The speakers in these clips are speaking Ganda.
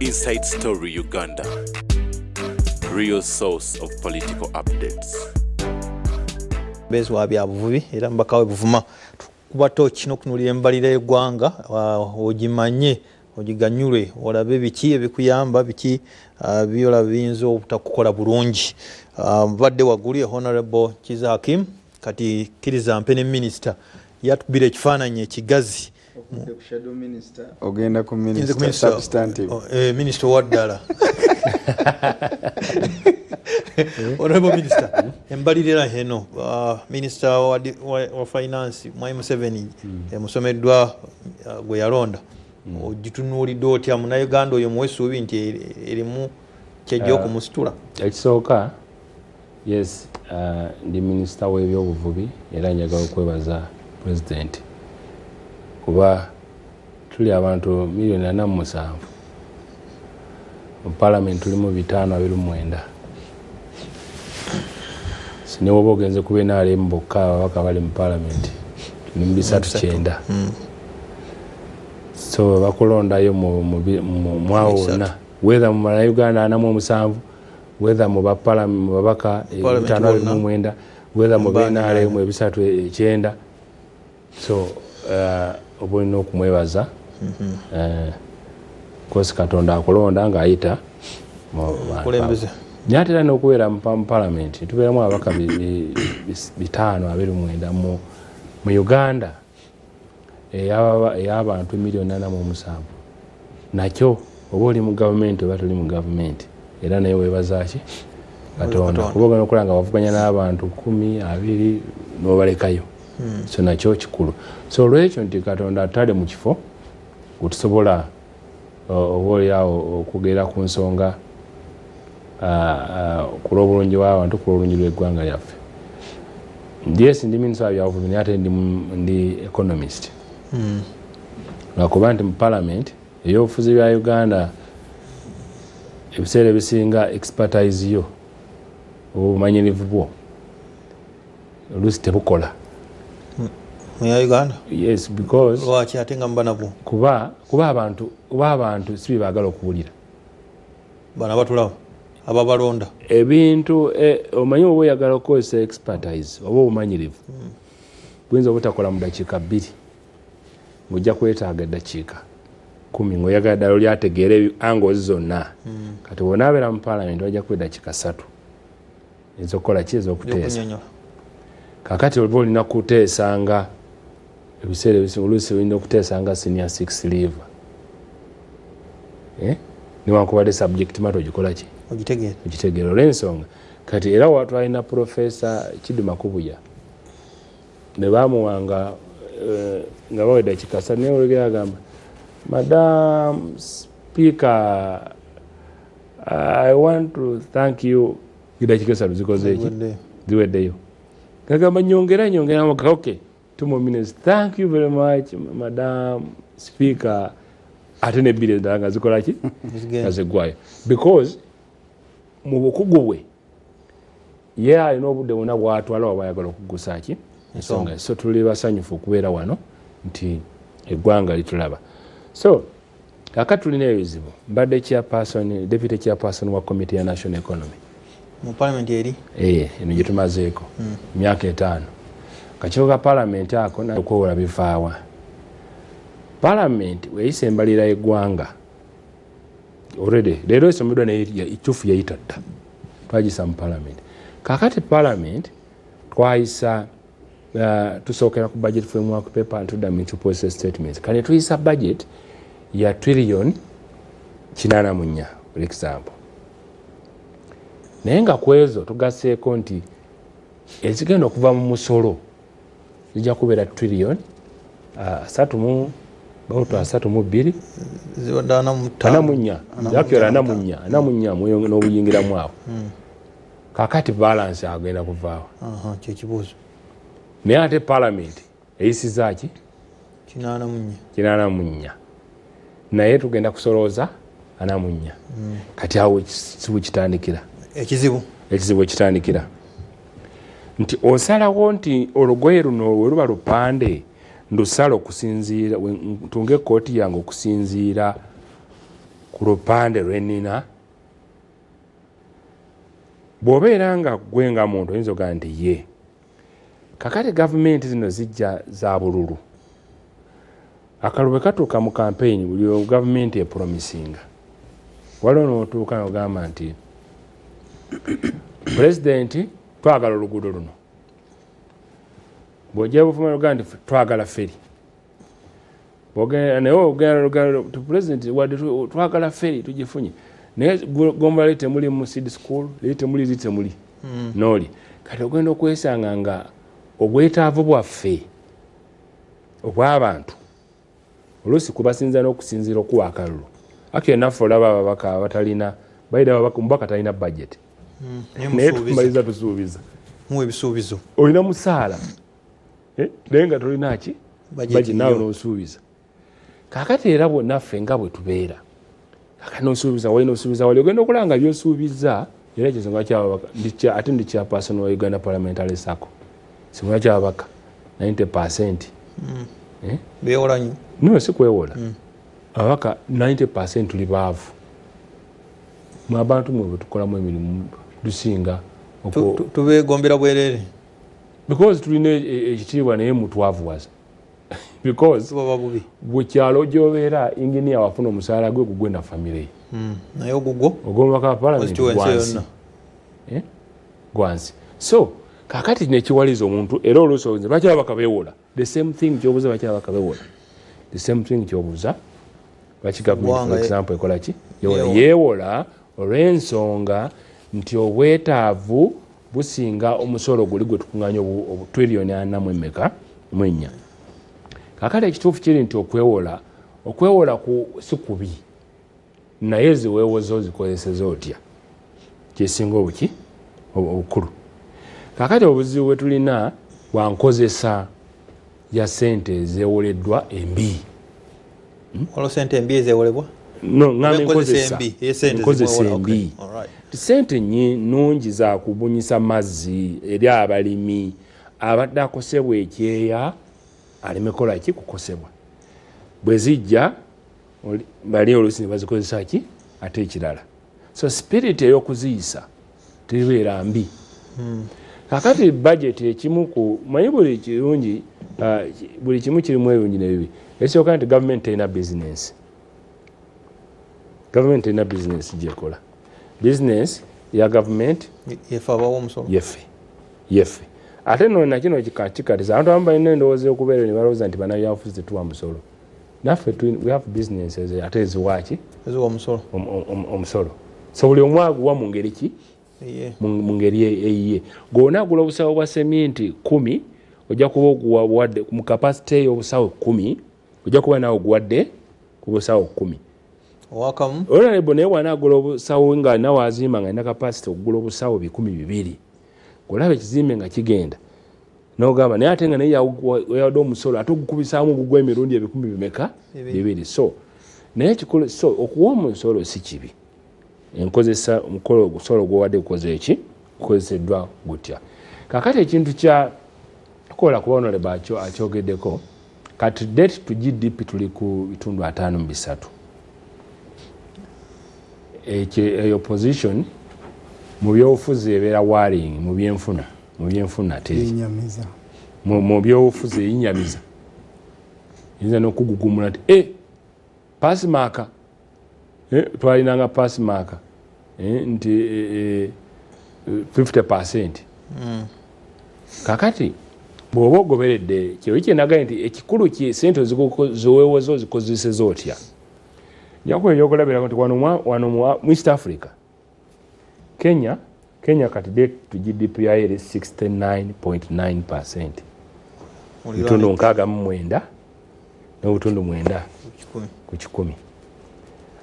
Inside Story Uganda, real source of political updates. Bezwa bya buvubi era mbakawe buvuma kuba tochi n'okunulira embalira y'eggwanga ogimanye ogiganyule olabe biki ebikuyamba biki byola binzo obutakukola bulungi. Badde waguli Honorable Kiza Hakim kati kiriza mpene minister yatubira ekifaananyi ekigazi shadow minister ogenda ku minister substantive minister waddala Honorable Minister embalirira heno Minister wa Finance Mwai Museveni musomeddwa gwe yalonda ogitunuulidde otya Munnayuganda oyo muwesuubi nti erimu kyejja okumusitula. Ekisooka yes ndi minister w'ebyobuvubi era njagala okwebaza President kuba tuli abantu milioni 47 mu Parliament tulimu 529 sinewoba ogenze kuba NRM bokka ababaka bali mu Parliament tuli mu 309 so bakulondayo mu mwawo wonna whether mu Uganda 47 whether mu babaka 529 whether mu NRM 309 so obulina okumwebaza kosi Katonda akulonda ng'ayita kulembeze nyatera n'okubeera mu Parliament tubeeramu ababaka 529 mu Uganda ey'abantu milioni 47 nakyo oba oli mu gavumenti oba tuli mu gavumenti era naye weebaza ki Katonda kuba ogenda okulaba nga bavuganya n'abantu 10 20 n'obalekayo so nakyo kikulu so olwekyo nti Katonda atale mu kifo kutusobola obaoliawo okugera ku nsonga ku lw'obulungi bw'abantu ku lw'obulungi lw'eggwanga lyaffe. Yes ndi minisita w'ebyobufuzi naye ate ndi economist lwakuba nti mu Parliament ebyobufuzi bya Uganda ebiseera ebisinga expertise yo obumanyirivu bwo oluusi tebukola mu Uganda. Yes, because lwaki ate nga mba nabwo kuba abantu si baagala okuwulira bana batulawo ababalonda ebintu omanyi oba oyagala okukozesa expertise oba obumanyirivu buyinza obutakola mu dakiika 2 ng'ojja kwetaaga eddakiika 10 ng'oyagala ddala olyategeera angles zonna kati bw'onaabeera mu Parliament wajja kuba eddakiika 3 ez'okukola ki ez'okuteesa kakati oba olina kuteesanga ebiseera ebisinga oluusi olina okuteesanga senior 6 leave newankubadde subject matter ogikola ki ogitegeera olw'ensonga kati era watwalina Professor Kiduma Kubuya ne bamuwanga nga bawa eddakiika 3 naye olugera agamba Madam Speaker I want to thank you eddakiika 3 zikoze eki ziweddeyo kagamba nyongera okay 2 more minutes thank you very much Madam Speaker ate ne bills ndanga zikola ki azigwayo because mu bukugu bwe ye alina obudde bwonna bwatwala oba ayagala okugusa ki ensonga so tuli basanyufu okubeera wano nti eggwanga litulaba so kakati tulina ebizibu mbadde deputy chairperson wa committee ya national economy mu Parliament eri eno gye tumazeeko myaka 5 kakiiko ka Parliament ako okwewola bivaawa Parliament weyisa embalira y'eggwanga already leero esomeddwa naye ekyufu yayita dda twagisa mu Parliament kakati Parliament twayisa tusookera ku budget framework paper and tudda into policy statements kane tuyisa budget ya $1 trillion 84 for example naye nga ku ezo tugaseeko nti ezigenda okuva mu musolo zijja kubeera $1 trillion 32 ziwadde 44 n'obuyingiramu awo kakati balance agenda kuvaawo kyekibuuzo naye ate Parliament eyisiza ki 84 naye tugenda kusolooza 44 kati awo ekizibu kitandikira ekizibu ekitandikira nti osalawo nti olugoye luno we luba lupande ndusala okusinziira tunge kooti yange okusinziira ku lupande lwenina bw'obeera nga gwe nga muntu oyinza okugaa nti ye kakati gavumenti zino zijja za bululu akalube katuuka mu campaign buli gavumenti epromisinga waliwo nootuuka nogamba nti pulezidenti twagala oluguudo luno bw'ojja bufuma luganda nti twagala feri naye ogenda pulezidenti wadde twagala feri tugifunye naye gomba leti temuli mu seed school leti temuli liti temuli nooli kati ogenda okwesanga nga obwetaavu bwaffe obw'abantu oluusi kubasinza n'okusinziira okuwa akalulu akyo naffe olaba ababaka abatalina baida mubaka talina budget naye tumaliza tusuubiza muwe ebisuubizo olina musaala naye nga tolinaki budget naawe n'osuubiza kakati era bwonnaffe nga bwe tubeera kakati n'osuubiza walina osuubiza wali ogenda okulanga by'osuubiza era ekisonga kyababaka ate ndi chairperson wa Uganda Parliamentary Circle singa kyababaka 90% beewola nnyo no si kwewola ababaka 90% tuli baavu mu abantu mwe bwe tukolamu emirimu tusinga tubeegombera bwereere because tulina ekitiibwa naye mutwavuwaza because bwe kyalo gy'obeera inginiya wafuna omusaala gwe gugwe na famire ye naye ogugwo ogwomubaka palamenti gwansi so kakati nekiwaliza omuntu era oluusi obuze bakyabaka beewola the same thing kyobuza bakyabaka beewola the same thing kyobuza bakigavumenti for example ekola ki yeewola olw'ensonga nti obwetaavu businga omusolo guli gwe tukuŋŋanya obutwiriyoni 4 kakati ekituufu kiri nti okwewola si kubi naye ziweewozo zikozeseza otya kyesinga obuki obukulu kakati obuzibu bwe tulina bwa nkozesa ya sente ezeewoleddwa embi olwo sente embi ezeewolebwa ngamba enkozesa embi sente nnungi za kubunyisa mazzi eri abalimi abadde akosebwa ekyeya aleme kola ki kukosebwa bwe zijja bali oluusi ne bazikozesa ki ate ekirala so spirit ey'okuziyisa tebeera mbi kakati budget ekimu ku manyi buli kirungi buli kimu kirimu ebirungi n'ebibi ekisooka nti gavumenti terina business gyekola business ya gavumenti yefe abawo omusolo yefe ate nona kino kikatiza abantu abamu balina endowooza okubeera ne balowooza nti bannabyabufuzi tetuwa musolo naffe we have businesses ate eziwaki eziwa omusolo so buli omu aguwa mu ngeri ki mu ngeri eyiye gw'onaagula obusawo bwa seminti 10 ojja kuba oguwadde mu kapasite y'obusawo 10 ojja kuba naawe oguwadde ku busawo 10 owakamu olwo naye wanaagula obusawo nga nawe azimba nga alina kapasite okugula obusawo 200 olaba ekizimbe nga kigenda n'ogamba naye ate nga naye yawadde omusolo ate ogukubisaamu ogugwa emirundi 200 so naye kikulu so okuwa omusolo si kibi enkozesa omukolo ogusolo gwowadde gukoze eki gukozeseddwa gutya kakati ekintu kya kola kuba onole akyogeddeko kati debt to GDP tuli ku bitundu 5.3 eyo position mu byobufuzi ebeera waring mu byenfuna teyinyamiza mu byobufuzi eyinyamiza yinza n'okugugumula nti pasimaka twalinanga pasimaka nti 50%. Kakati bw'oba ogoberedde kyewe kyenagaye nti ekikulu sente ziweewozo zikozeseza otya njakuba ebyokulabirako nti wano mu East Africa Kenya kati debt to GDP yayo eri 69.9%. Bitundu 69 n'obutundu 9 ku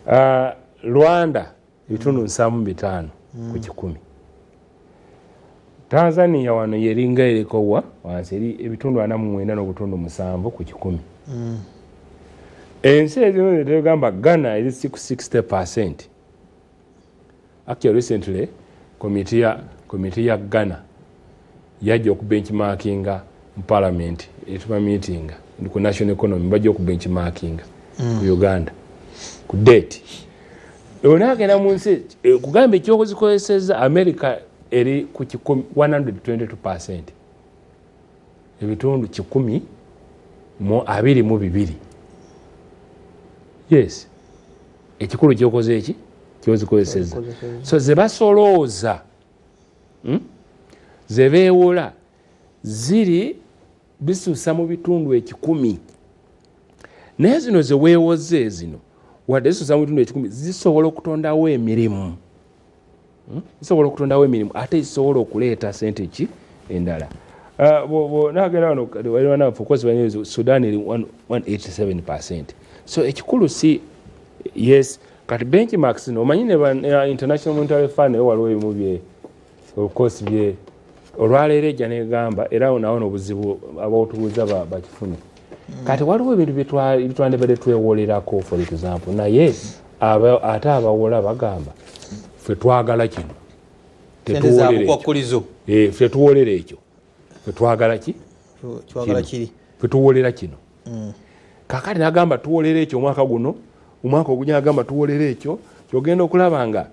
100. Rwanda bitundu 75 ku 100. Tanzania wano yeringa erikowa wansi eri ebitundu 49 n'obutundu 7 ku 100. Ensi ezimu zetugamba Ghana eri 60%. Actually recently committee ya Ghana yajja okubenchmarkinga mu parliament etuma meeting ku national economy bajja okubenchmarkinga ku Uganda ku date onagenda mu nsi kugamba ekyokuzikozeseza America eri ku 122%, ebitundu 10.22. Yes, ekikulu kyokoze eki kyozikozeseza. So zebasolooza zebeewola ziri bisusa mu bitundu 10. Naye zino zeweewoze zino wadde zisusa mu bitundu 10 zisobola okutondawo emirimu. Zisobola okutondawo emirimu ate zisobola okuleeta sente ki endala. Nagenda wano waliwana focus bani Sudan eri 187%. So ekikulu si yes kati benchmarks no omanyi ne International Monetary Fund waliwo ebimu bye of course bye olwaleero ejja negamba era naona obuzibu abawutubuza bakifune. Kati waliwo ebintu bitwandibadde twewolerako for example naye ate abawola bagamba ffe twagala kino ffe tuwolera ekyo ffe twagala ki ffe tuwolera kino. Kakati nagamba tuwolera ekyo omwaka guno omwaka ogujja nagamba tuwolera ekyo kyogenda okulaba nga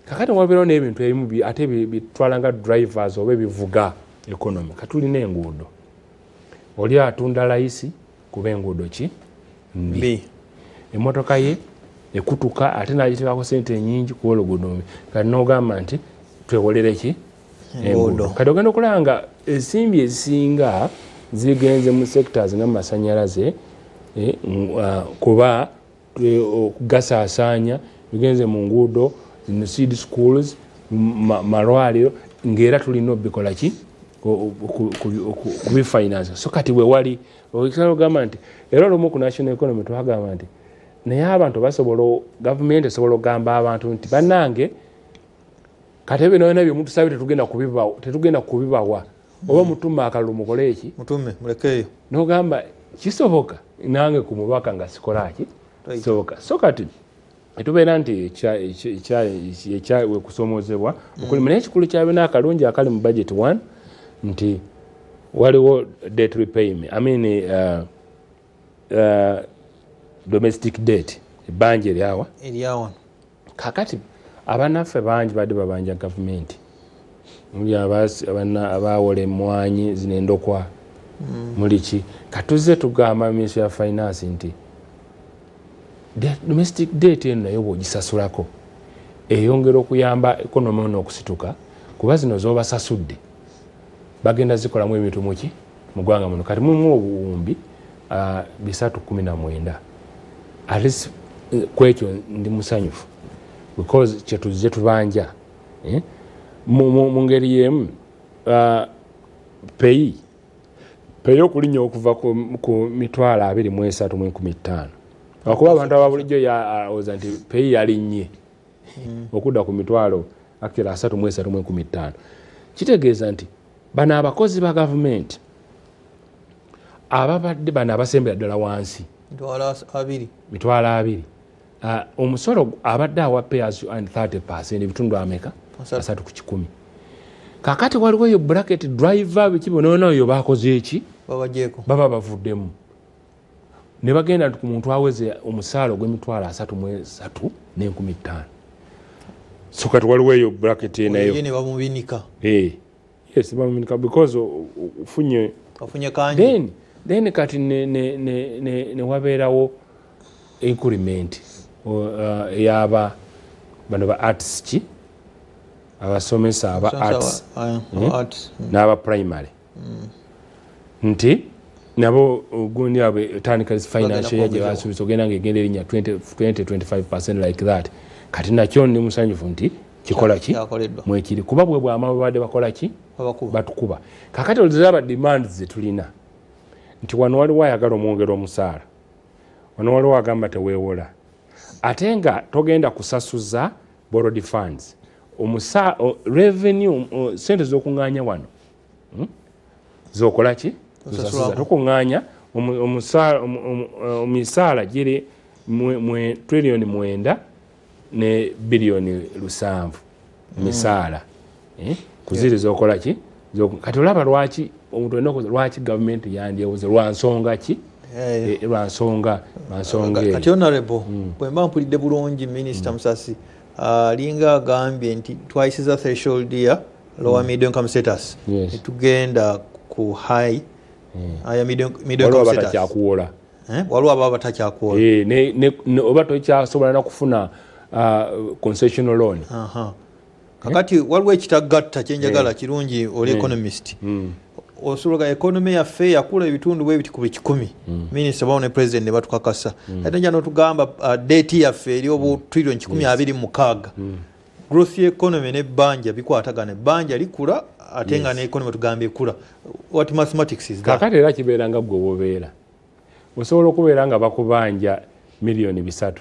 kakati wabeerawo n'ebintu ebimu ate bitwala nga drivers oba ebivuga economy. Katulina enguudo oli atunda layisi kuba enguudo ki mbi, emmotoka ye ekutuka ate nagiteekako sente nyingi kuba oluguudo mbi. Kati nogamba nti twewolere ki enguudo. Kati ogenda okulaba nga ensimbi ezisinga zigenze mu sectors nga masanyalaze kuba gasaasaanya bigenze mu nguudo seed schools malwaliro ng'era tulina obikola ki kubifinance. So kati bwe wali ogamba nti era olumu ku national economy twagamba nti naye abantu basobola gavumenti esobola okugamba abantu nti bannange kati ebyo byonna byemutusabye tetugenda kubibawa oba mutume akalulu mukole eki mutume mulekeyo nogamba kisoboka nange ku mubaka nga sikolaki soboka. So kati etubeera nti ekyawe kusoomozebwa okulimu naye ekikulu kyabina akalungi akali mu budget 1 nti waliwo debt repayment domestic debt ebbanja eryawa kakati abanaffe bangi badde babanja gavumenti muli abawola emmwanyi zino endokwa muliki katuze tugamba Ministry of Finance nti domestic debt eno nayo bw'ogisasulako eyongera okuyamba economy ono okusituka kuba zino z'obasasudde bagenda zikolamu ebintu muki mu ggwanga muno. Kati mulimu obuwumbi 319 at least kwekyo ndi musanyufu because kyetuzze tubanja mu ngeri yemu peyi okulinnya okuva ku 23,115 okuba abantu ababulijjo yaoza nti peyi yalinnye okudda ku 23,115 kitegeeza nti bano abakozi ba gavumenti ababadde bano abasembera ddala wansi 2,000 omusolo abadde awa payers and 30% ebitundu ameka 3 ku 10. Kakati waliwo eyo bracket driver biki bonaona oyo bakoze eki baba bavuddemu ne bagenda nti ku muntu aweze omusaala ogw'Emitwalo 3,515. So kati waliwo eyo bracket nayo ne bamubinika yes bamubinika because ufunye kanji then kati ne wabeerawo increment eyaba bano ba arts ki abasomesa aba arts n'aba primary nti nabo gundi abe tandika financial year gye basuubiza ogenda ng'egenda erinnya 20-25% like that. Kati nakyo ndi musanyufu nti kikola ki mwekiri kuba bwe bwama babadde bakola ki batukuba. Kakati olizaba demands zetulina nti wano waliwo ayagala omwongera omusaala wano waliwo agamba teweewola ate nga togenda kusasuza borrowed funds revenue sente z'okuŋŋaanya wano zokola ki zosasuza tokuŋŋaanya omisaala giri trillion 9 ne billion 7 misaala kuziri zokola ki kati olaba lwaki omuntu olina lwaki gavumenti yandyewoze lwa nsonga ki lwansonga kati honorable bwe mba mpulidde bulungi minisita Musasi alinga agambye nti twayisiza threshold ya lower middle income status netugenda ku high middle income status waliwo ababa batakyakuwola oba tokyasobola nakufuna concessional loan. kakati waliwo ekitagatta kyenjagala kirungi oli economist osologa economy yaffe yakula ebitundu bwe biti ku 100 minisita bawo ne president ne batukakasa ate njano otugamba date yaffe eri obu trillion 126 growth ya economy ne banja bikwatagana banja likula ate nga ne economy tugamba ekula. What mathematics is that? kakati era kibeera nga gwe obeera osobola okubeera nga bakubanja miliyoni 3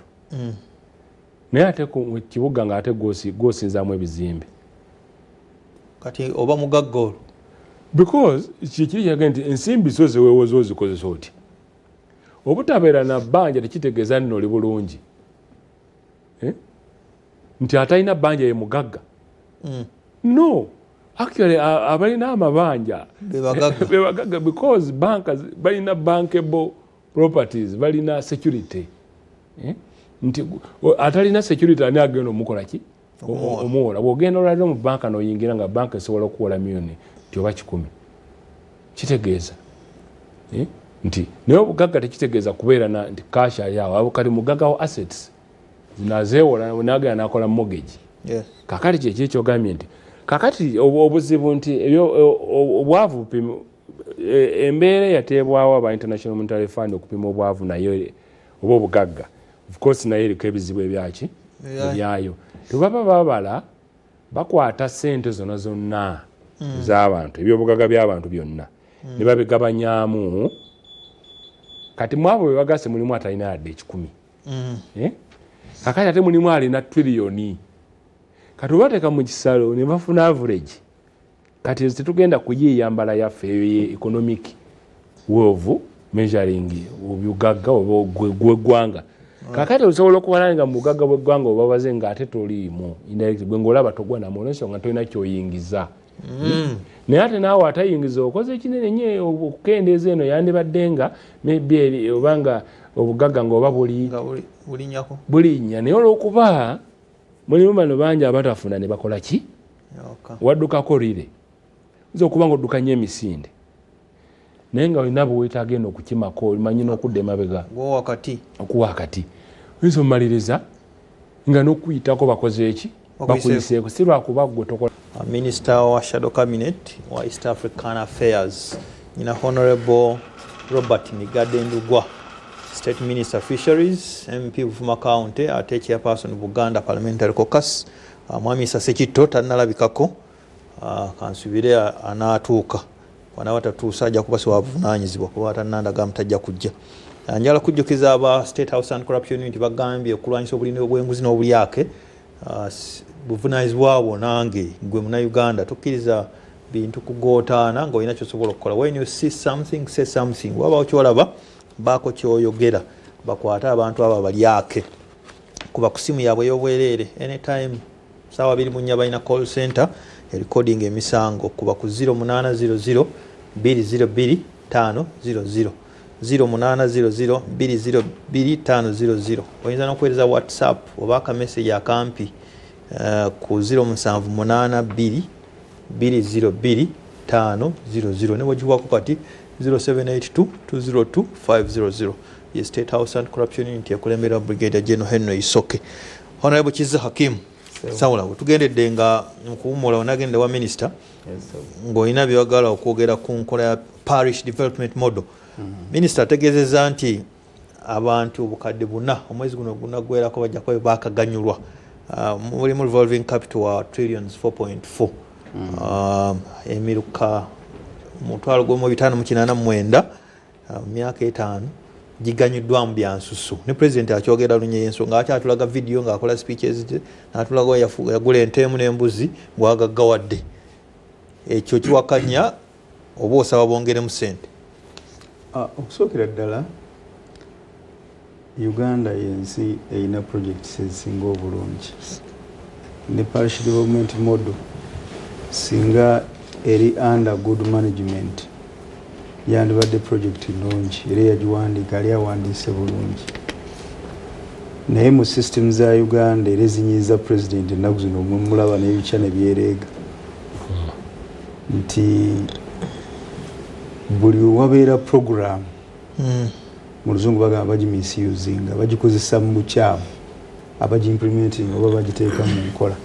naye ate ku kibuga nga ate gwosinzaamu ebizimbe kati oba mugagga because kikiri kyaga nti ensimbi zo zeweewoza ozikozesa oti obutabeera na bbanja tekitegeeza nno oli bulungi nti atalina bbanja ye mugagga no actually abalina amabanja bebagagga because bankers balina bankable properties balina security nti atalina security ani agenda omukola ki omuwola bwogenda olwaliro mu banka noyingira nga banka esobola okuwola miliyoni oba 10 kitegeeza nti naye obugagga tekitegeeza kubeera nti cash ali awo kali mugaggawo assets zinazeewola nagenda nakola mortgage kakati kyeki ekyogambye nti kakati obuzibu nti obwavu embeera yateebwawo aba International Monetary Fund okupima obwavu naye oba obugagga of course naye eriko ebizibu ebyaki ebyayo tebaba babala bakwata ssente zonna zonna z'abantu ebyobugagga by'abantu byonna ne babigabanyaamu kati mwabo bwe bagase mulimu atalina yadde 10 kakati ate mulimu alina triliyoni kati obateeka mu kisalo ne bafuna average kati tetugenda kuyiyambala yaffe eyo economic wealth measuring obugagga oba gw'eggwanga kakati osobola okubalanga nga mu bugagga bw'eggwanga obabaze nga ate toliimu indirect bwe ng'olaba togwa namu olw'ensonga tolina kyoyingiza naye ate naawe atayingiza okoze ekinene nnyo okukendeeza eno yandibadde nga maybe obanga obugagga ng'oba bulinnya naye olw'okuba mulimu bano bangi abatafuna ne bakola ki waddukako rire oyinza okuba nga odduka nnyo emisinde naye nga olina bweweetaaga eno okukimako omanyi n'okudda emabega okuwa wakati oyinza omumaliriza nga n'okuyitako bakoze eki bakuyiseeko si lwakuba gwe tokola. Minister wa Shadow Cabinet wa East African Affairs nyina Honorable Robert Migade Ndugwa, State Minister Fisheries, MP Buvuma County ate chairperson Buganda Parliamentary Caucus, Mwami Sasekito tannalabikako kansubire anaatuuka wanawatatuusa ajja kuba siwavunaanyizibwa kuba tannandaga mutajja kujja. Njala kujjukiza aba State House and Corruption Unit bagambye okulwanyisa obulimi obw'enguzi n'obulyake buvunaanyizibwabwo nange gwe Munnayuganda tokkiriza bintu kugootaana ng'olina ky'osobola okukola. When you see something, say something. Wabaawo ky'olaba baako ky'oyogera bakwate abantu abo balyake kuba ku simu yaabwe ey'obwereere anytime saawa 2 balina call center recording emisango kuba ku 0800 202 500 0800 202 500. Oyinza n'okuweereza WhatsApp oba akamessage akampi ku 0782 202 500 ne wagiwako kati 0782 202 500. Ye State House and Corruption Unit yakulembera Brigadier General Henry Isoke. Honorable Kiza Hakim sawula tugendedde nga nkuwumula onagende wa minister ng'olina byewagala okwogera ku nkola ya parish development model. Minister ategeezezza nti abantu obukadde 4 omwezi guno gunaggwerako bajja kuba baakaganyulwa mulimu revolving capital wa trillions 4.4 emiruka mutwalo gwe mu 589 myaka 5 giganyiddwamu byansusu ne president akyogera lunye ensonga akyatulaga video ng'akola speeches n'atulaga yagula entemu n'embuzi ng'agaggawadde ekyo kiwakanya oba osaba bongeremu ssente. Okusookera ddala Uganda yensi erina projects ezisinga obulungi ne parish development model singa eri under good management yandibadde project nnungi era yagiwandiika ali awandiise bulungi naye mu system za Uganda era ezinyiiza president ennaku zino mulaba n'ebica ne byereega nti buli wabeera program mu luzungu bagamba bagimisusinga bagikozesa mu bukyamu abagiimplementing oba bagiteeka mu nkola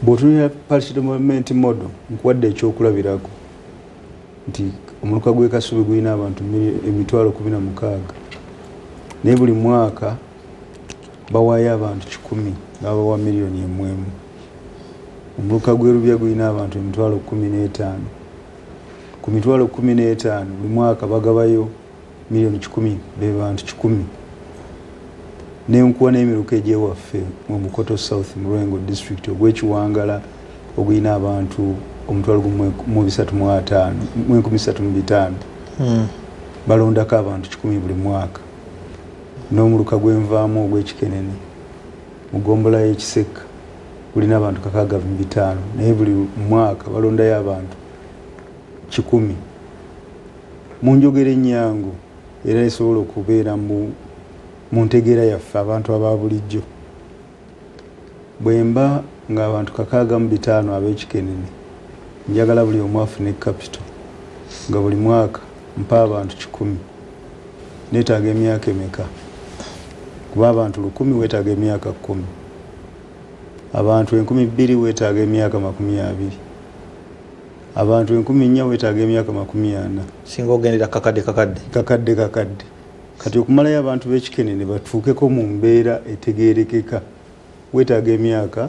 bw'otunulira parliament model nkuwadde ekyokulabirako nti omuluka gw'e Kasubi gulina abantu 16,000 naye buli mwaka bawaayo abantu 1,000 ngabawa $1 million. Omuluka gw'e Lubya gulina abantu 15,000 ku 15,000 buli mwaka bagabayo $1 million be bantu 10 nenkuwa n'emiruka egyewaffe mu Bukoto South mu Lwengo district ogw'Ekiwangala ogulina abantu 1,305 balondako abantu 10 buli mwaka n'omuluka gw'envaamu ogw'Ekikenene mu Gombola y'Ekiseka gulina abantu 65 naye buli mwaka balondayo abantu 10 mu njogera ennyangu era esobola okubeera mu ntegeera yaffe abantu aba bulijjo bwemba ng'abantu 65 ab'Ekikenene njagala buli omu afune capital nga buli mwaka mpa abantu 10 neetaaga emyaka emeka kuba abantu 1,000 weetaaga emyaka 10 abantu 2,000 weetaaga emyaka 20 abantu 4,000 weetaaga emyaka 40 singa ogendera kakadde kati okumalayo abantu b'Ekikenene batuukeko mu mbeera etegeerekeka weetaaga emyaka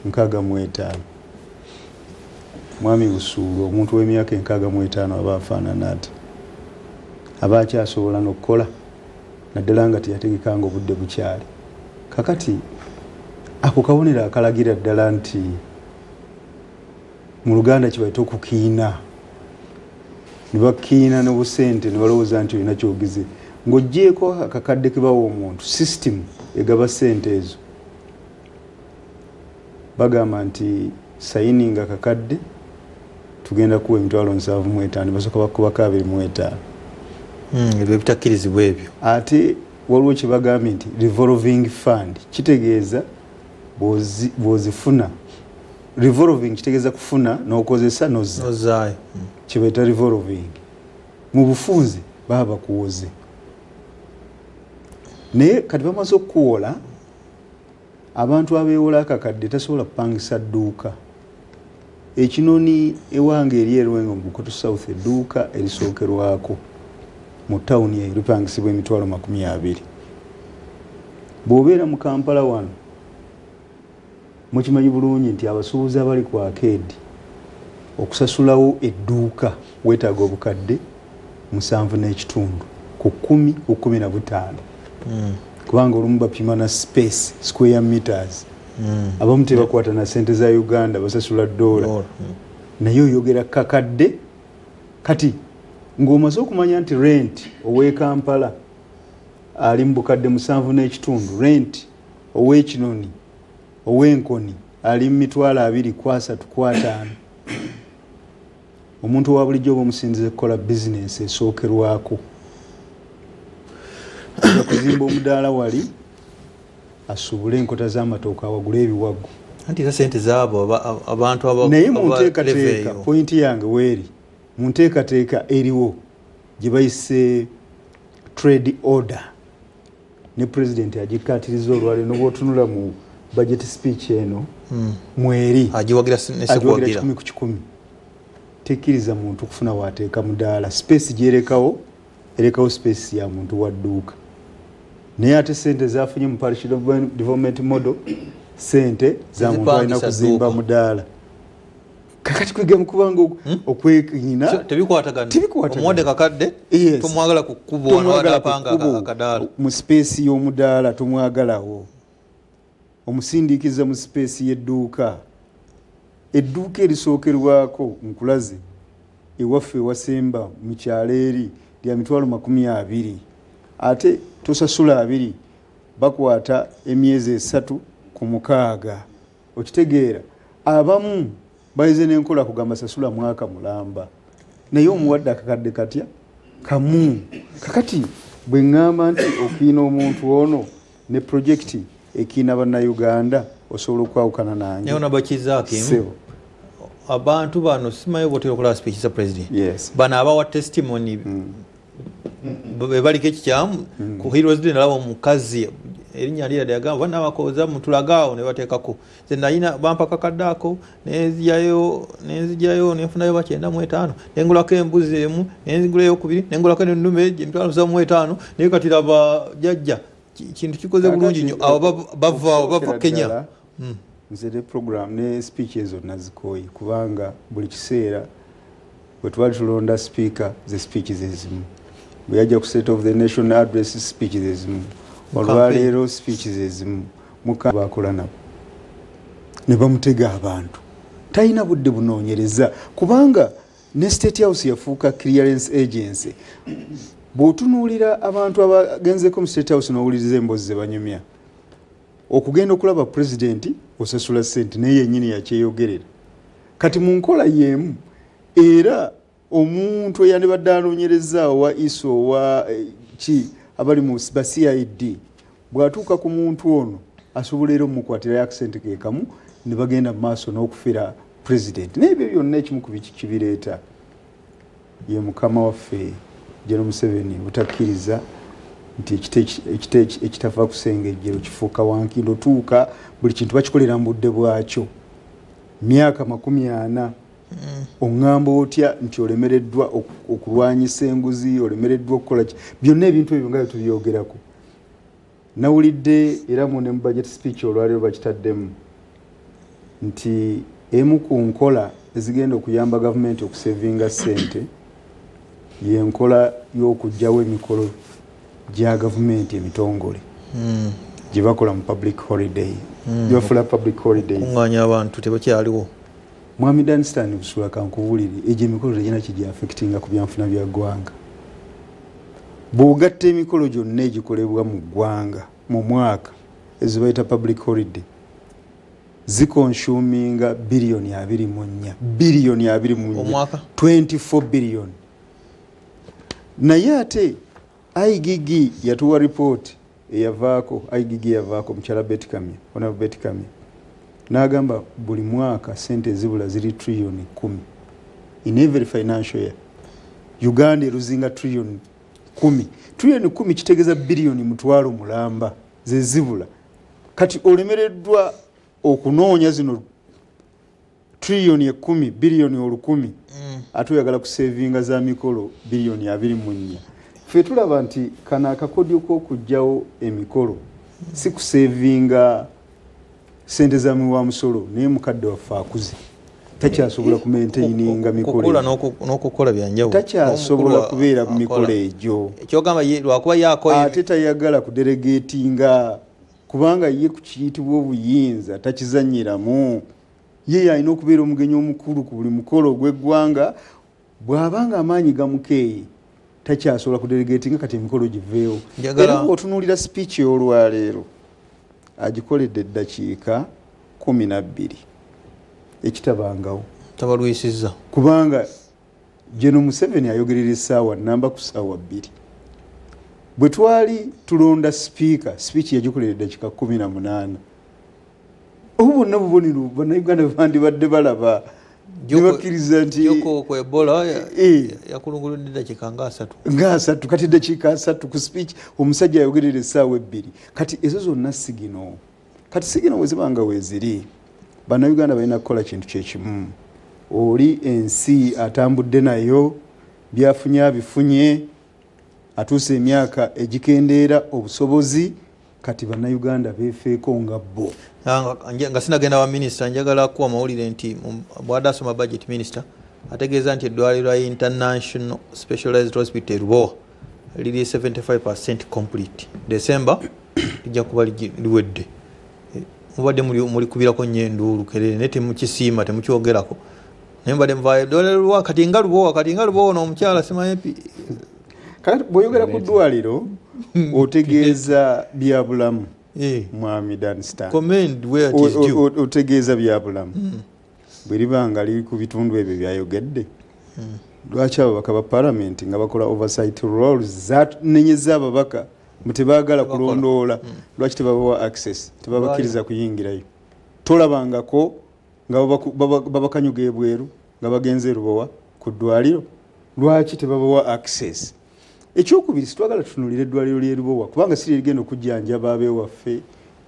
65 mwami Busuulu omuntu w'emyaka 65 aba afaanana ati aba akyasobola n'okukola naddala nga teyategekanga obudde bukyali kakati ako kabonero akalagira ddala nti mu Luganda kibayita okukiina ne bakiina n'obusente ne balowooza nti olina kyogize ng'oggyeko akakadde ke bawa omuntu system egaba ssente ezo bagamba nti sayininga akakadde tugenda kuwa $7,500 basooka bakubako 25 ebyo bitakkirizibwa ebyo ate waliwo kye bagambye nti revolving fund kitegeeza bw'ozifuna revolving kitegeeza kufuna n'okozesa n'ozzaayo kye bayita revolving mu bufunze baba bakuwoze naye kati bamaze okuwola abantu abeewola akakadde tasobola kupangisa dduuka ekinoni ewange eri Lwengo mu Bukoto South edduuka erisookerwako mu tawuni eyo lipangisibwa $20,000 bw'obeera mu Kampala wano mukimanyi bulungi nti abasuubuzi abali ku Arcade okusasulawo edduuka weetaaga obukadde 7.5 ku 10 ku 15 kubanga olumu bapima na space square meters abamu tebakwata na sente za Uganda basasula $1 naye oyogera kakadde kati ng'omaze okumanya nti rent ow'e Kampala ali mu bukadde 7.5 rent ow'Ekinoni ow'Enkoni ali mu $20,000 omuntu wa bulijjo oba omusinzize kukola bizinesi esookerwako okuzimba omudaala wali asubule enkota z'amatooka awagula ebiwagu anti za sente zaabo abantu naye munteekateeka pointi yange weeri munteekateeka eriwo gye bayise trade order ne president agikkaatiriza olwale n'obwotunula mu budget speech eno mweri agiwagira nesekuwagira 10 ku 10 tekkiriza muntu kufuna waateeka mudaala space gyerekawo erekawo space ya muntu wa dduuka naye ate sente zafunye mu parish development model sente za muntu alina kuzimba mudaala kakati kwegemu kubanga okwekiina tebikwatagana omwode kakadde tomwagala ku kkubo wano apanga akadaala mu space y'omudaala tomwagalawo omusindiikiza mu space y'edduuka edduuka erisookerwako nkulaze ewaffe ewasemba mu kyalo eri lya $20,000 ate tosasula 2 bakwata emyezi 3 ku 6 okitegeera abamu bayize n'enkola kugamba sasula mwaka mulamba naye omuwadde akakadde katya kamu kakati bwe ŋŋamba nti okiina omuntu ono ne projekiti ekiina bannayuganda osobola okwawukana nange naye onabakizaako emu abantu bano simanyi bwotera okulaba speech za president bano abawa testimony bebaliko ekikyamu ku heroes day nalaba omukazi erinnya lira lyagamba bana bakoza mutulagaawo ne bateekako nze nalina bampa kakaddaako nenzijyayo nenfunayo ba 95 nengulako embuzi emu nenzigula eyokubiri nengulako nennume 75 naye kati laba jjajja kintu kikoze bulungi nnyo abo bava Kenya. Nze ne program ne speech ezo nazikoyi kubanga buli kiseera bwe twali tulonda speaker ze speech zezimu bwe yajja ku state of the nation address speech zezimu olwaleero speech zezimu muka bakola nabo ne bamutega abantu talina budde bunoonyereza kubanga ne state house yafuuka clearance agency bw'otunuulira abantu abagenzeko mu state house n'owuliriza emboozi ze banyumya okugenda okulaba pulezidenti osasula ssente naye yennyini yakyeyogerera kati mu nkola y'emu era omuntu eyandibadde anoonyereza owa iso owa ki abali mu CID bw'atuuka ku muntu ono asobola era omukwatirayo akasente ke kamu ne bagenda mu maaso n'okufera pulezidenti naye ebyo byonna ekimu ku kibireeta ye mukama waffe General Museveni butakkiriza nti ekitava kusengejjero kifuuka wankindo tuuka buli kintu bakikolera mu budde bwakyo myaka 40 oŋŋamba otya nti olemereddwa okulwanyisa enguzi olemereddwa okukola byonna ebintu ebyo nga tubyogerako nawulidde era mu ne mu budget speech olwaleero bakitaddemu nti emu ku nkola ezigenda okuyamba gavumenti okusevinga ssente yenkola y'okugyawo emikolo gya gavumenti emitongole gye bakola mu public holiday gyebafula public holidays kuŋŋaanya abantu tebakyaliwo Mwami Danstan busula kankubulire egyo emikolo tegina kijja affectinga ku byanfuna bya ggwanga bw'ogatta emikolo gyonna egikolebwa mu ggwanga mu mwaka ezo bayita public holiday zikonsuminga biliyoni 24 biliyoni 24 24 biliyoni naye ate IGG yatuwa report eyavaako IGG yavaako mukyala Betkamya ona Betkamya n'agamba buli mwaka sente ezibula ziri trillion 10 in every financial year Uganda eruzinga trillion 10 trillion 10 kitegeeza biliyoni mutwalo mulamba zezibula kati olemereddwa okunoonya zino trillion 10 biliyoni 10 atuyagala kusevinga za mikolo biliyoni 24 ffe tulaba nti kana akakodyo k'okugyawo emikolo si kusevinga sente za miwa musolo naye mukadde waffe akuze takyasobola kumaintaininga mikolo n'okukola byanjawulo takyasobola kubeera mu mikolo egyo ekyogamba lwakuba yakoye ate tayagala kudelegatinga kubanga ye ku kiyitibwa obuyinza takizanyiramu ye yalina okubeera omugenyi omukulu ku buli mukolo ogw'eggwanga bw'abanga amaanyi gamukeeyi takyasobola kudelegatinga kati emikolo giveewo era ng'otunuulira speech y'olwaleero agikoledde eddakiika 12 ekitabangawo tabalwisizza kubanga General Museveni ayogerera essaawa namba ku ssaawa 2 bwe twali tulonda speech yagikoledde eddakiika 18 obu bonna bubonero bannayuganda bandibadde balaba nebakkiriza nti yoko ku Ebola yakulunguludde eddakiika nga 3 kati eddakiika 3 ku speech omusajja ayogerera essaawa 2 kati ezo zonna sigino kati sigino wezibanga weziri bannayuganda balina kukola kintu kyekimu oli ensi atambudde nayo byafunye abifunye atuuse emyaka egikendeera obusobozi kati bannayuganda beefeeko nga bo nga sinagenda wa minisita njagala kuwa mawulire nti bwadde asoma budget minister ategeeza nti eddwaliro lya International Specialized Hospital Rubowa liri 75% complete December lijja kuba liwedde mubadde mulikubirako nnyo enduulu kerere naye temukisiima temukyogerako naye mbadde muvayo eddwaliro Rubowa kati nga Rubowa n'omukyala simanyi kati bw'oyogera ku ddwaliro otegeeza bya bulamu Mwami Danstan commend where it is due otegeeza bya bulamu bweribanga liri ku bitundu ebyo byayogedde lwaki ababaka ba palamenti nga bakola oversight roles zanenyeza ababaka mutebaagala kulondoola lwaki tebabawa access tebabakkiriza kuyingirayo tolabangako nga babakanyuga ebweru nga bagenze Lubowa ku ddwaliro lwaki tebabawa access ekyokubiri sitwagala tutunulira eddwaliro ly'e Lubowa kubanga siri ligenda okujjanjaba abewaffe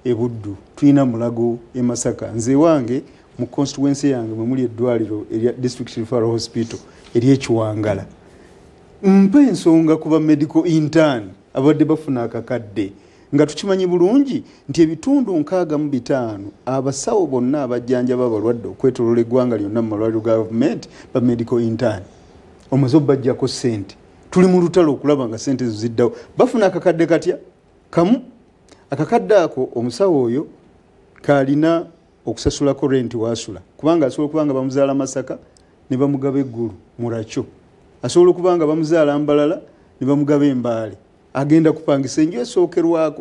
e Buddu tulina Mulago e Masaka nze wange mu constituency yange mwe muli eddwaliro erya district referral hospital ery'Ekiwangala mpa ensonga kuba medical intern abadde bafuna akakadde nga tukimanyi bulungi nti ebitundu 65 abasawo bonna abajjanjaba abalwadde okwetoloola eggwanga lyonna mu malwaliro gavumenti ba medical intern omaze bajjako ssente tuli mu lutalo okulaba nga ssente ezo ziddawo bafuna akakadde katya kamu akakadde ako omusawo oyo kalina okusasulako renti wasula kubanga asobola okubanga bamuzaala Masaka ne bamugaba eggulu Muracho asobola okubanga bamuzaala Mbalala ne bamugaba Embaale agenda kupangisa enju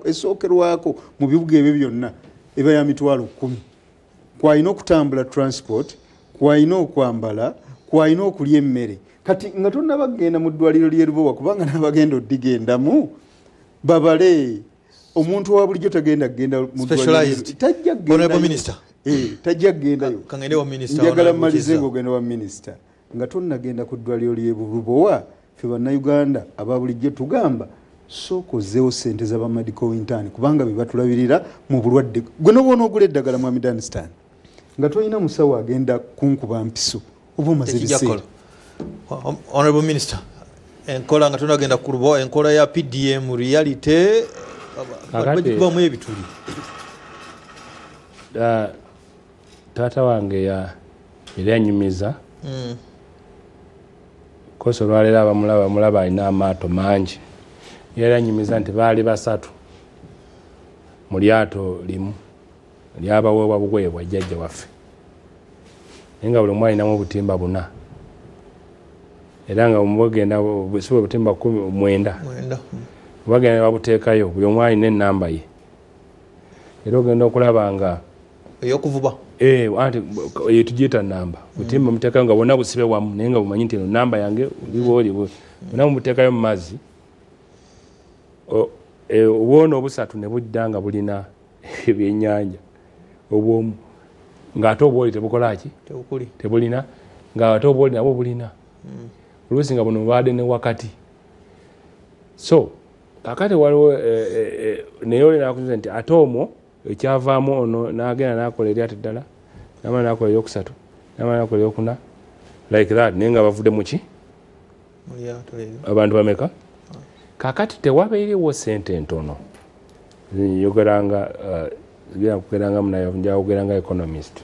esookerwako mu bibuga ebyo byonna eba ya mitwalo 10 kwalina okutambula transport kwalina okwambala kwalina okulya emmere kati nga tonnabagenda mu ddwaliro ly'e Lubowa kubanga n'abagenda oddigendamu babale omuntu wa bulijjo tagenda mu tajja kugendayo njagala mmalize ng'ogenda wa minisita nga tonnagenda ku ddwaliro ly'e Lubowa ffe bannayuganda aba bulijjo tugamba sookozeewo ssente z'aba medical intern kubanga be batulabirira mu bulwadde gwe noboona ogula eddagala mwami Danstan nga tolina musawo agenda kunkuba mpiso oba omaze biseera. Honorable Minister, enkola nga tunagenda ku Lubowa enkola ya PDM reality bamu ebituli taata wange yanyumiza koso lwaleero abamulaba alina amaato mangi yanyumiza nti baali basatu mu lyato limu lyabaweebwa buweebwa jjajja waffe naye nga buli omu alinamu obutimba 4 era nga mubagenda siba obutimba 9 bagenda babuteekayo buli omu alina ennamba ye era ogenda okulaba nga eyokuvuba anti eyo tugiyita namba butimba muteekayo nga bwonna busibe wamu naye nga bumanyi nti eno namba yange oli bwonna mubuteekayo mu mazzi obwona obusatu ne budda nga bulina ebyennyanja obwomu ng'ate obwoli tebukolaki tebulina ng'ate obwoli nabwo bulina oluusi nga buno bubadde ne wakati so kakati waliwo naye oli nakuzuza nti ate omwo ekyavaamu ono n'agenda n'akola eryato ddala n'amala n'akola eryokusatu n'amala n'akola eryokuna like that naye nga bavudde muki abantu bameka kakati tewabeerewo ssente ntono yogeranga munayogeranga economist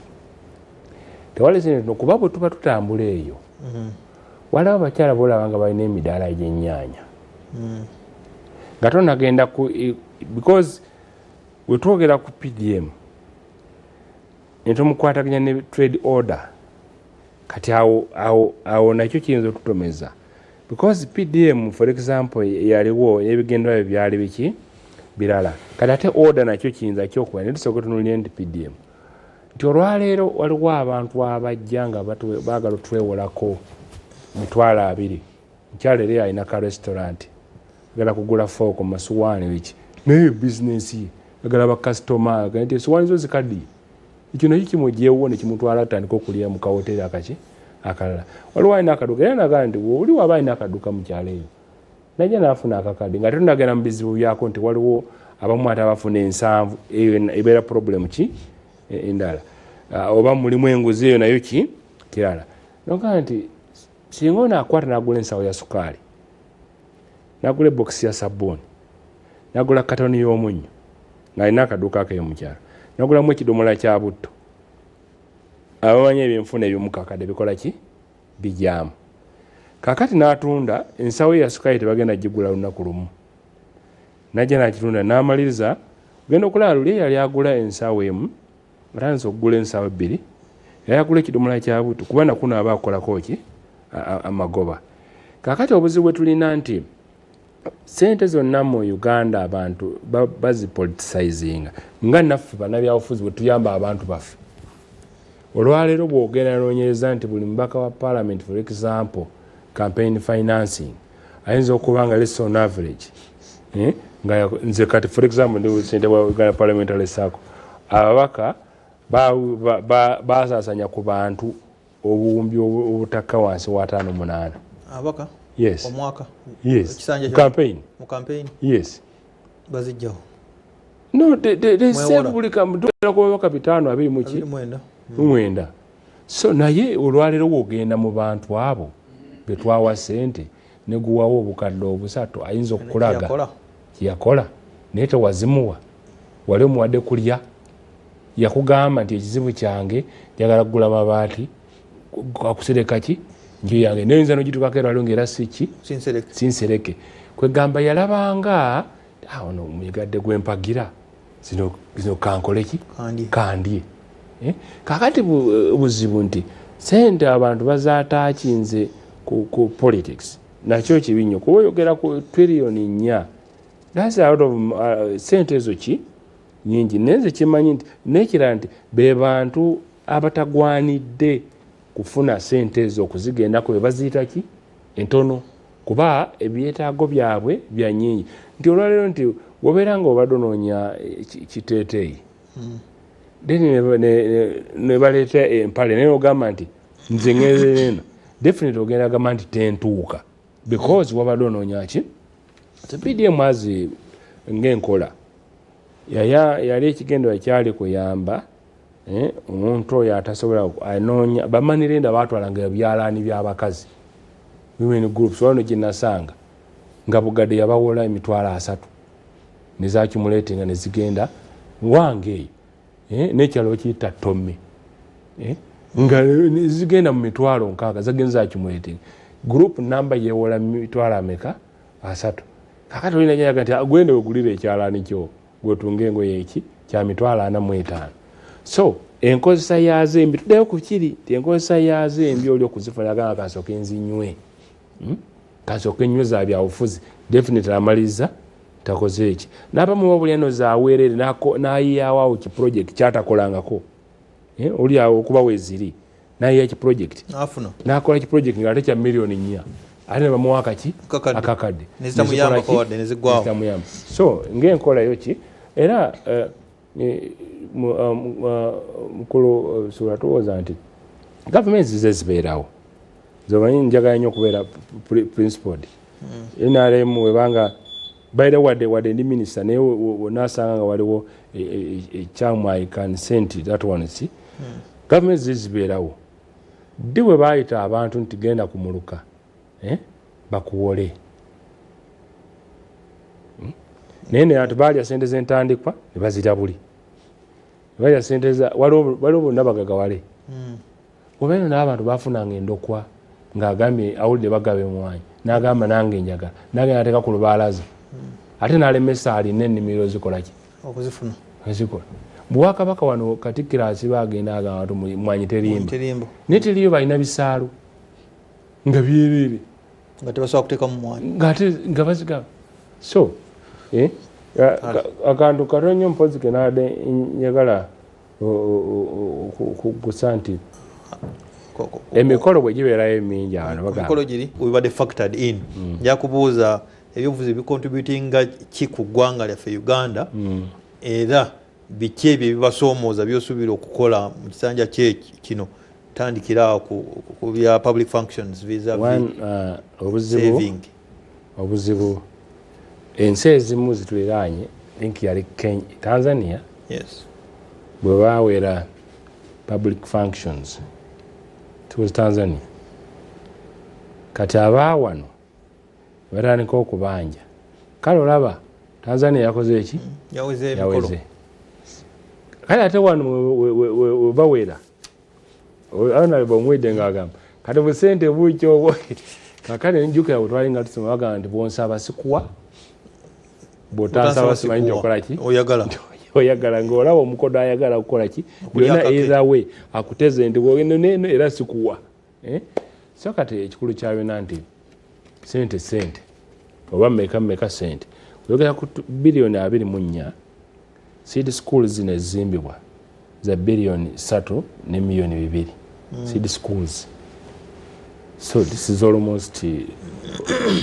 tewali ssente ntono kuba bwe tuba tutambula eyo waliwo abakyala boolaba nga balina emidaala gy'ennyaanya nga tonagenda because we twogera ku PDM netomukwataganya ne trade order kati awo nakyo kiyinza otutomeza because PDM for example yaliwo ebigendwa byali biki birala kati ate order nakyo kiyinza kyokuba netusooka tunuulira nti PDM nti olwaleero waliwo abantu abajja nga baagala otwewolako 20,000 mukyala eri alina ka restaurant agala kugula fooko masuwaani wiki naye bizinesi ye agala bakasitoma nti esuwaani zo zikaddiye ekyo nakyo kimugyewo ne kimutwala atandika okulya mu kawoteri akalala waliwo alina akaduka era nagala nti oli waba alina akaduka mu kyalo eyo najja n'afuna akakadde nga tetunagenda mu bizibu byako nti waliwo abamu ate abafuna ensanvu eyo ebeera problemu ki endala oba mulimu enguzi eyo nayo ki kirala nogaa nti singa onaakwata n'agula ensawo ya sukaali n'agula ebokisi ya sabbuuni n'agula katoni y'omunnyo ng'alina akaduuka keyo mu kyalo n'agulamu ekidomola kya butto abamanyi ebyenfuna ebyomukakadde bikola ki bijaamu kakati n'atunda ensawo ya sukaali tebagenda gigula lunaku lumu najja n'akitunda n'amaliriza genda okulaba luli yali agula ensawo emu atandise okugula ensawo 2 yali agula ekidomola kya butto kuba nakuno aba akolako ki amagoba kakati obuzibu bwe tulina nti sente zonna mu Uganda abantu bazipoliticizinga nga naffe bannabyabufuzi bwe tuyamba abantu baffe olwaleero bw'ogenda noonyereza nti buli mubaka wa parliament for example campaign financing ayinza okuba nga less on average nga nze kati for example ndi sente bwa Uganda Parliamentary Circle ababaka basaasanya ku bantu obuwumbi obutakka wansi wa 5-8 abaka yes omwaka yes Kisanja campaign mu campaign yes bazijjaho no they save buli kamuntu ko baka 5 muki mwenda so naye olwaleero wogenda mu bantu abo betwawa sente ne guwawo obukadde obusatu ayinza okulaga yakola naye tewazimuwa wali omuwadde kulya yakugamba nti ekizibu kyange njagala kugula mabaati akusereka ki nju yange neyinza nogitukako era waliwo ngaera siki sinsereke kwegamba yalabanga ono omuyigadde gw'empagira zino kankoleki kandye kakati buzibu nti sente abantu bazaatakinze ku politics nakyo kibi nnyo kuba oyogera ku trillioni 4 that's out of sente ezo ki nyingi neze kimanyi nti nekira nti be bantu abatagwanidde kufuna sente ezo okuzigendako be baziyita ki entono kuba ebyetaago byabwe bya nyingi nti olwaleero nti wobeera nga obadde onoonya kiteeteeyi then ne baleeta empale naye ogamba nti nze ŋŋezeeno definitely ogenda gamba nti tentuuka because wabadde onoonya ki PDM azi ng'enkola yali ekigendera kyali kuyamba omuntu oyo atasobola anoonya bamanirenda baatwalanga ebyalaani by'abakazi women groups wano ginasanga nga bugadde yabawola $300 nezakimulatinga nezigenda wange n'ekyalo kiyita Tome nga zigenda mu $600 zagenza zakimulatinga group number yewola $300 kakati olina nyaga nti gwende wegulira ekyalaani kyo gwetunga engoye eki kya $45 so enkozesa yazo embi tuddeyo ku kiri ti enkozesa yazo embi oli okuzifuna kansooka enzinywe kansooka ennywe za byabufuzi definitely amaliza takoze eki n'abamu babuli eno zaweerere n'ayiyawo ki project kyatakolangako oli awo okuba weziri n'ayiya ki project n'akola ki project nga ate kya $4 million ate ne bamuwaka ki akakadde nezitamuyamba so ng'enkola yo ki era mukulu sula tuwoza nti gavumenti zize zibeerawo zomanyi njagala nnyo okubeera principled NRM webanga baira wadde ndi minister naye wonaasanga nga waliwo ekyamu I can send that one si gavumenti zize zibeerawo ddi bwe baayita abantu nti genda kumuluka bakuwole naye neantu baalya sente z'entandikwa ne bazita buli balya sente waliwo bonna bagagawale obeeno n'abantu bafunanga endokwa ng'agambye awulidde bagaba emwanyi n'agamba nange njagala nagenda ateeka ku lubaalaza ate n'alemesa alina ennimiro zikola ki okuzifuna ezikola bwakabaka wano katikkiro asiba agenda agamba nti mwanyi terimba naye teriyo balina bisaalu nga byerere nga tebasobola kuteeka mu mwanyi nga bazigaba so akantu katonyo mpozi kenade njagala kugusa nti emikolo bwe gibeerayo emingi emikolo giri webadde factored in nja kubuuza ebyobufuzi bicontributinga ki ku ggwanga lyaffe Uganda era biki ebyo ebibasoomooza byosuubira okukola mu kisanja kino tandikira ku bya public functions obuzibu ensi ezimu zituliraanye linki yali Tanzania bwe baawera public functions it was Tanzania kati abaawano batandika okubanja kale olaba Tanzania yakoze eki yaweze kale ate wano webawera ana bamwedde ng'agamba kati busente bukyo obwo kakale njukira bwetwali nga tusoma bagamba nti bwonsaba sikuwa bw'otansaba simanyi okola ki oyagala ng'olaba omukodo ayagala kukola ki byonna either way akuteze nti bwogenda neno era sikuwa so kati ekikulu kya byonna nti sente oba mmeka sente oyogera ku $2.24 seed schools zino ezizimbibwa za billion 3 ne million 2 seed schools. So this is almost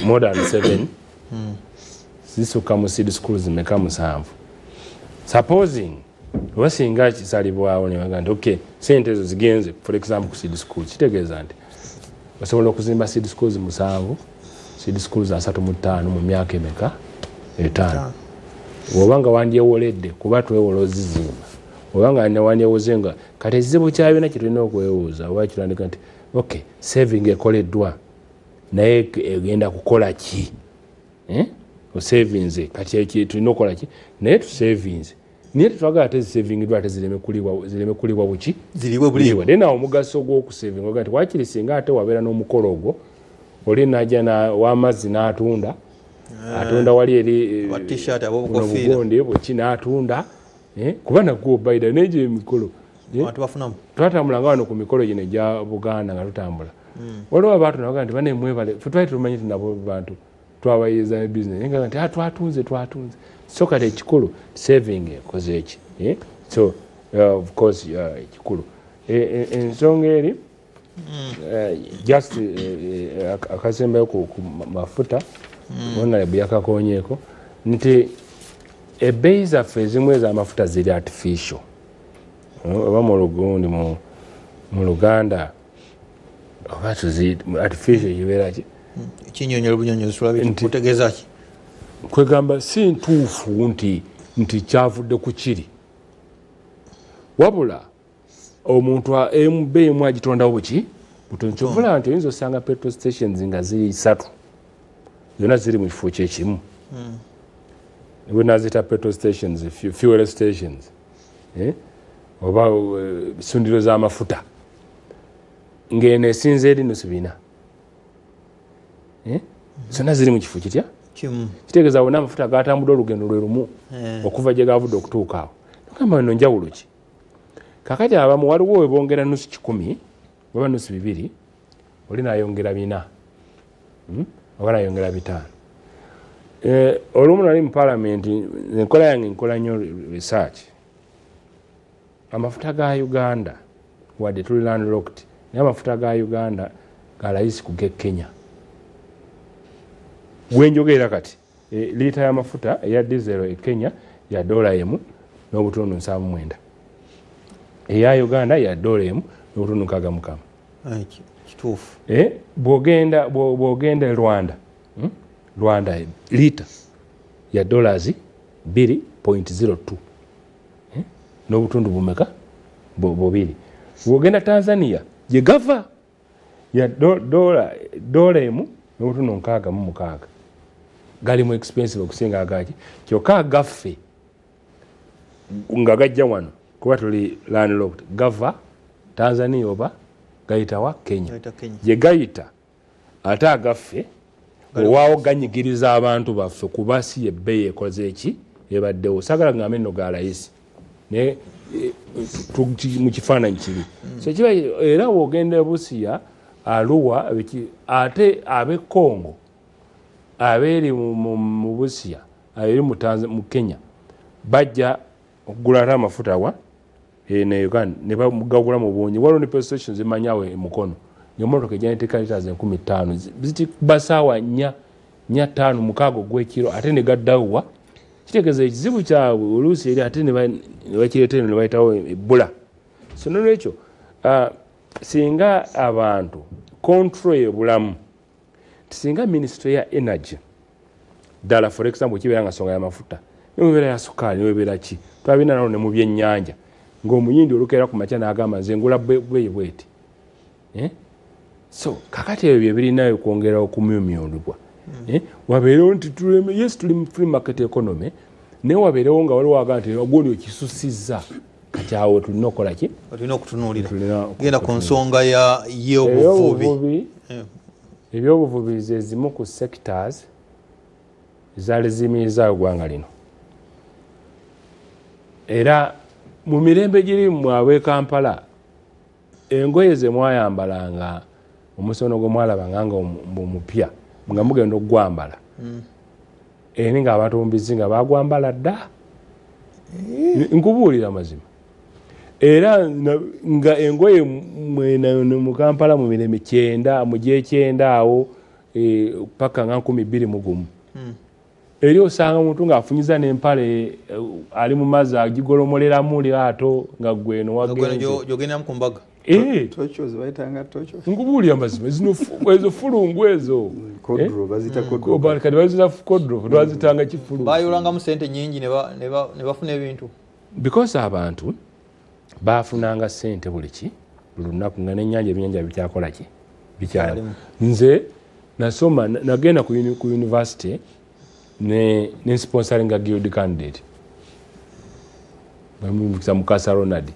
more than 7. This will come seed schools meka musanvu. Supposing wasinga kisalibwawo ne bagamba okay sente ezo zigenze for example ku seed schools kitegeeza nti basobola okuzimba seed schools musanvu seed schools 35 mu myaka emeka 5 wobanga wandyewoledde kuba twewola ozizimba wobanga wandyewozenga kati ekizibu kyabina kitulina okwewuuza oba kitandika nti okay saving ekoleddwa naye egenda kukola ki o savings kati tulina okukola ki naye tu savings niye tetwagala ate saving dwa ate zireme kulibwa buki ziriwe buliwa dena omugaso gw'okusaving oga nti wakiri singa ate wabeera n'omukolo ogwo oli najja w'amazzi n'atunda atunda wali eri t-shirt abobugofiira bweki n'atunda kuba nagwo baida n'egyo emikolo twatambulanga wano ku mikolo gino egya Buganda nga tutambula waliwo abantu nabaga nti banemwebale fe twali tumanyi ti nabo bantu twabayiriza business nga nti twatunze so kati ekikulu saving ekoze eki so of course ekikulu ensonga eri just akasembayo ku mafuta honorable yakakonyeeko nti ebbeeyi zaffe ezimu ez'amafuta ziri artificial oba mu lugundi mu Luganda oba artificial kibeera ki kinyonyero bunyonyozi tulabikutegeeza ki kwegamba si ntuufu nti kyavudde ku kiri wabula omuntu ebbeeyi emu agitondawo buki butonkyovula nti oyinza osanga petrol stations nga ziri 3 zonna ziri mu kifo kyekimu wenazita petrol stations fuel stations oba bisundiro z'amafuta ng'eno esinza eri nusu bina zonna ziri mu kifo kitya kitegeeza wonna amafuta gatambudde olugendo lwe lumu okuva gye gavudde okutuuka awo nogamba eno njawulo ki kakati abamu waliwo we bongera nusu 10 oba nusu 2 oli naayongera 4 oba naayongera 5 olumu nali mu palamenti enkola yange nkola nnyo research amafuta ga Uganda wadde tuli landlocked naye amafuta ga Uganda galayisi ku Kenya wenjogera kati lita y'amafuta eya diesel e Kenya ya $1 n'obutundu 79 eya Uganda ya $1 n'obutundu 65 kituufu bw'ogenda Rwanda lita ya $2.02 n'obutundu bumeka bubiri bw'ogenda Tanzania gye gava ya $1 n'obutundu 66 gali mu expensive okusinga agaki kyokka agaffe nga gajja wano kuba tuli landlocked gava Tanzania oba gayitawa Kenya gye gayita ate agaffe owaawo ganyigiriza abantu baffe kuba si ebbeeyi ekoze eki ebaddewo sagala ngambe nno galayisi naye mu kifaananyi kiri so kiba era wogenda e Busia Arua ate ab'e Congo abeeri mu Busia aberi mu Kenya bajja okugula ate amafuta wa ne Uganda ne bagagula mu bungi waliwo ne petrol stations emanyawo emukono ng'emmotoka ejja neteeka litres 15 ziti basaawa 4-5 mukaago gw'ekiro ate ne gaddawuwa kitegeeza ekizibu kyabwe oluusi eri ate ne bakireetera ne bayitawo ebbula so nolwekyo singa abantu control ebulamu singa ministry ya energy ddala for example kibeera nga nsonga y'amafuta newebeera ya sukaali newebeera ki twabina nalo ne mu byennyanja ng'omuyindi olukeera ku makya n'agamba nze ngula bweyi bweti so kakati ebyo bye birinayo kwongerawo kumyumyulibwa wabeerewo nti yes tuli mu free market economy naye wabeerewo nga waliwo aga nti ogwondi okisusiza kati awo tulina okukola ki tulina okutunuulira genda ku nsonga y'obuvubi ebyobuvubi ze zimu ku sectors zaali ziyimirizaayo eggwanga lino era mu mirembe giri mu ab'e Kampala engoye ze mwayambalanga omusono gwe mwalabanga nga mupya nga mugenda okugwambala eri ng'abantu mu bizinga bagwambala dda nkubuulira mazima era nga engoye mwena mu Kampala mu mireme 9 mu gye 9 awo paka nga 12 eri osanga omuntu ng'afunyiza n'empale ali mu mazzi agigolomoleramu lyato nga gweno wagenze jogenda mu kumbaga tocho zibayitanga tocho ngubuuli amazima ezo fulungu ezo kodro bazita kodro kati bazita kodro twazitanga kifulungu bayolangamu sente nyingi ne bafuna ebintu because abantu bafunanga sente buli lunaku nga n'ennyanja ebyennyanja bikyakola ki bikyalimu nze nasoma nagenda ku university ne sponsoringa guild candidate bamumukisa Mukasa Ronald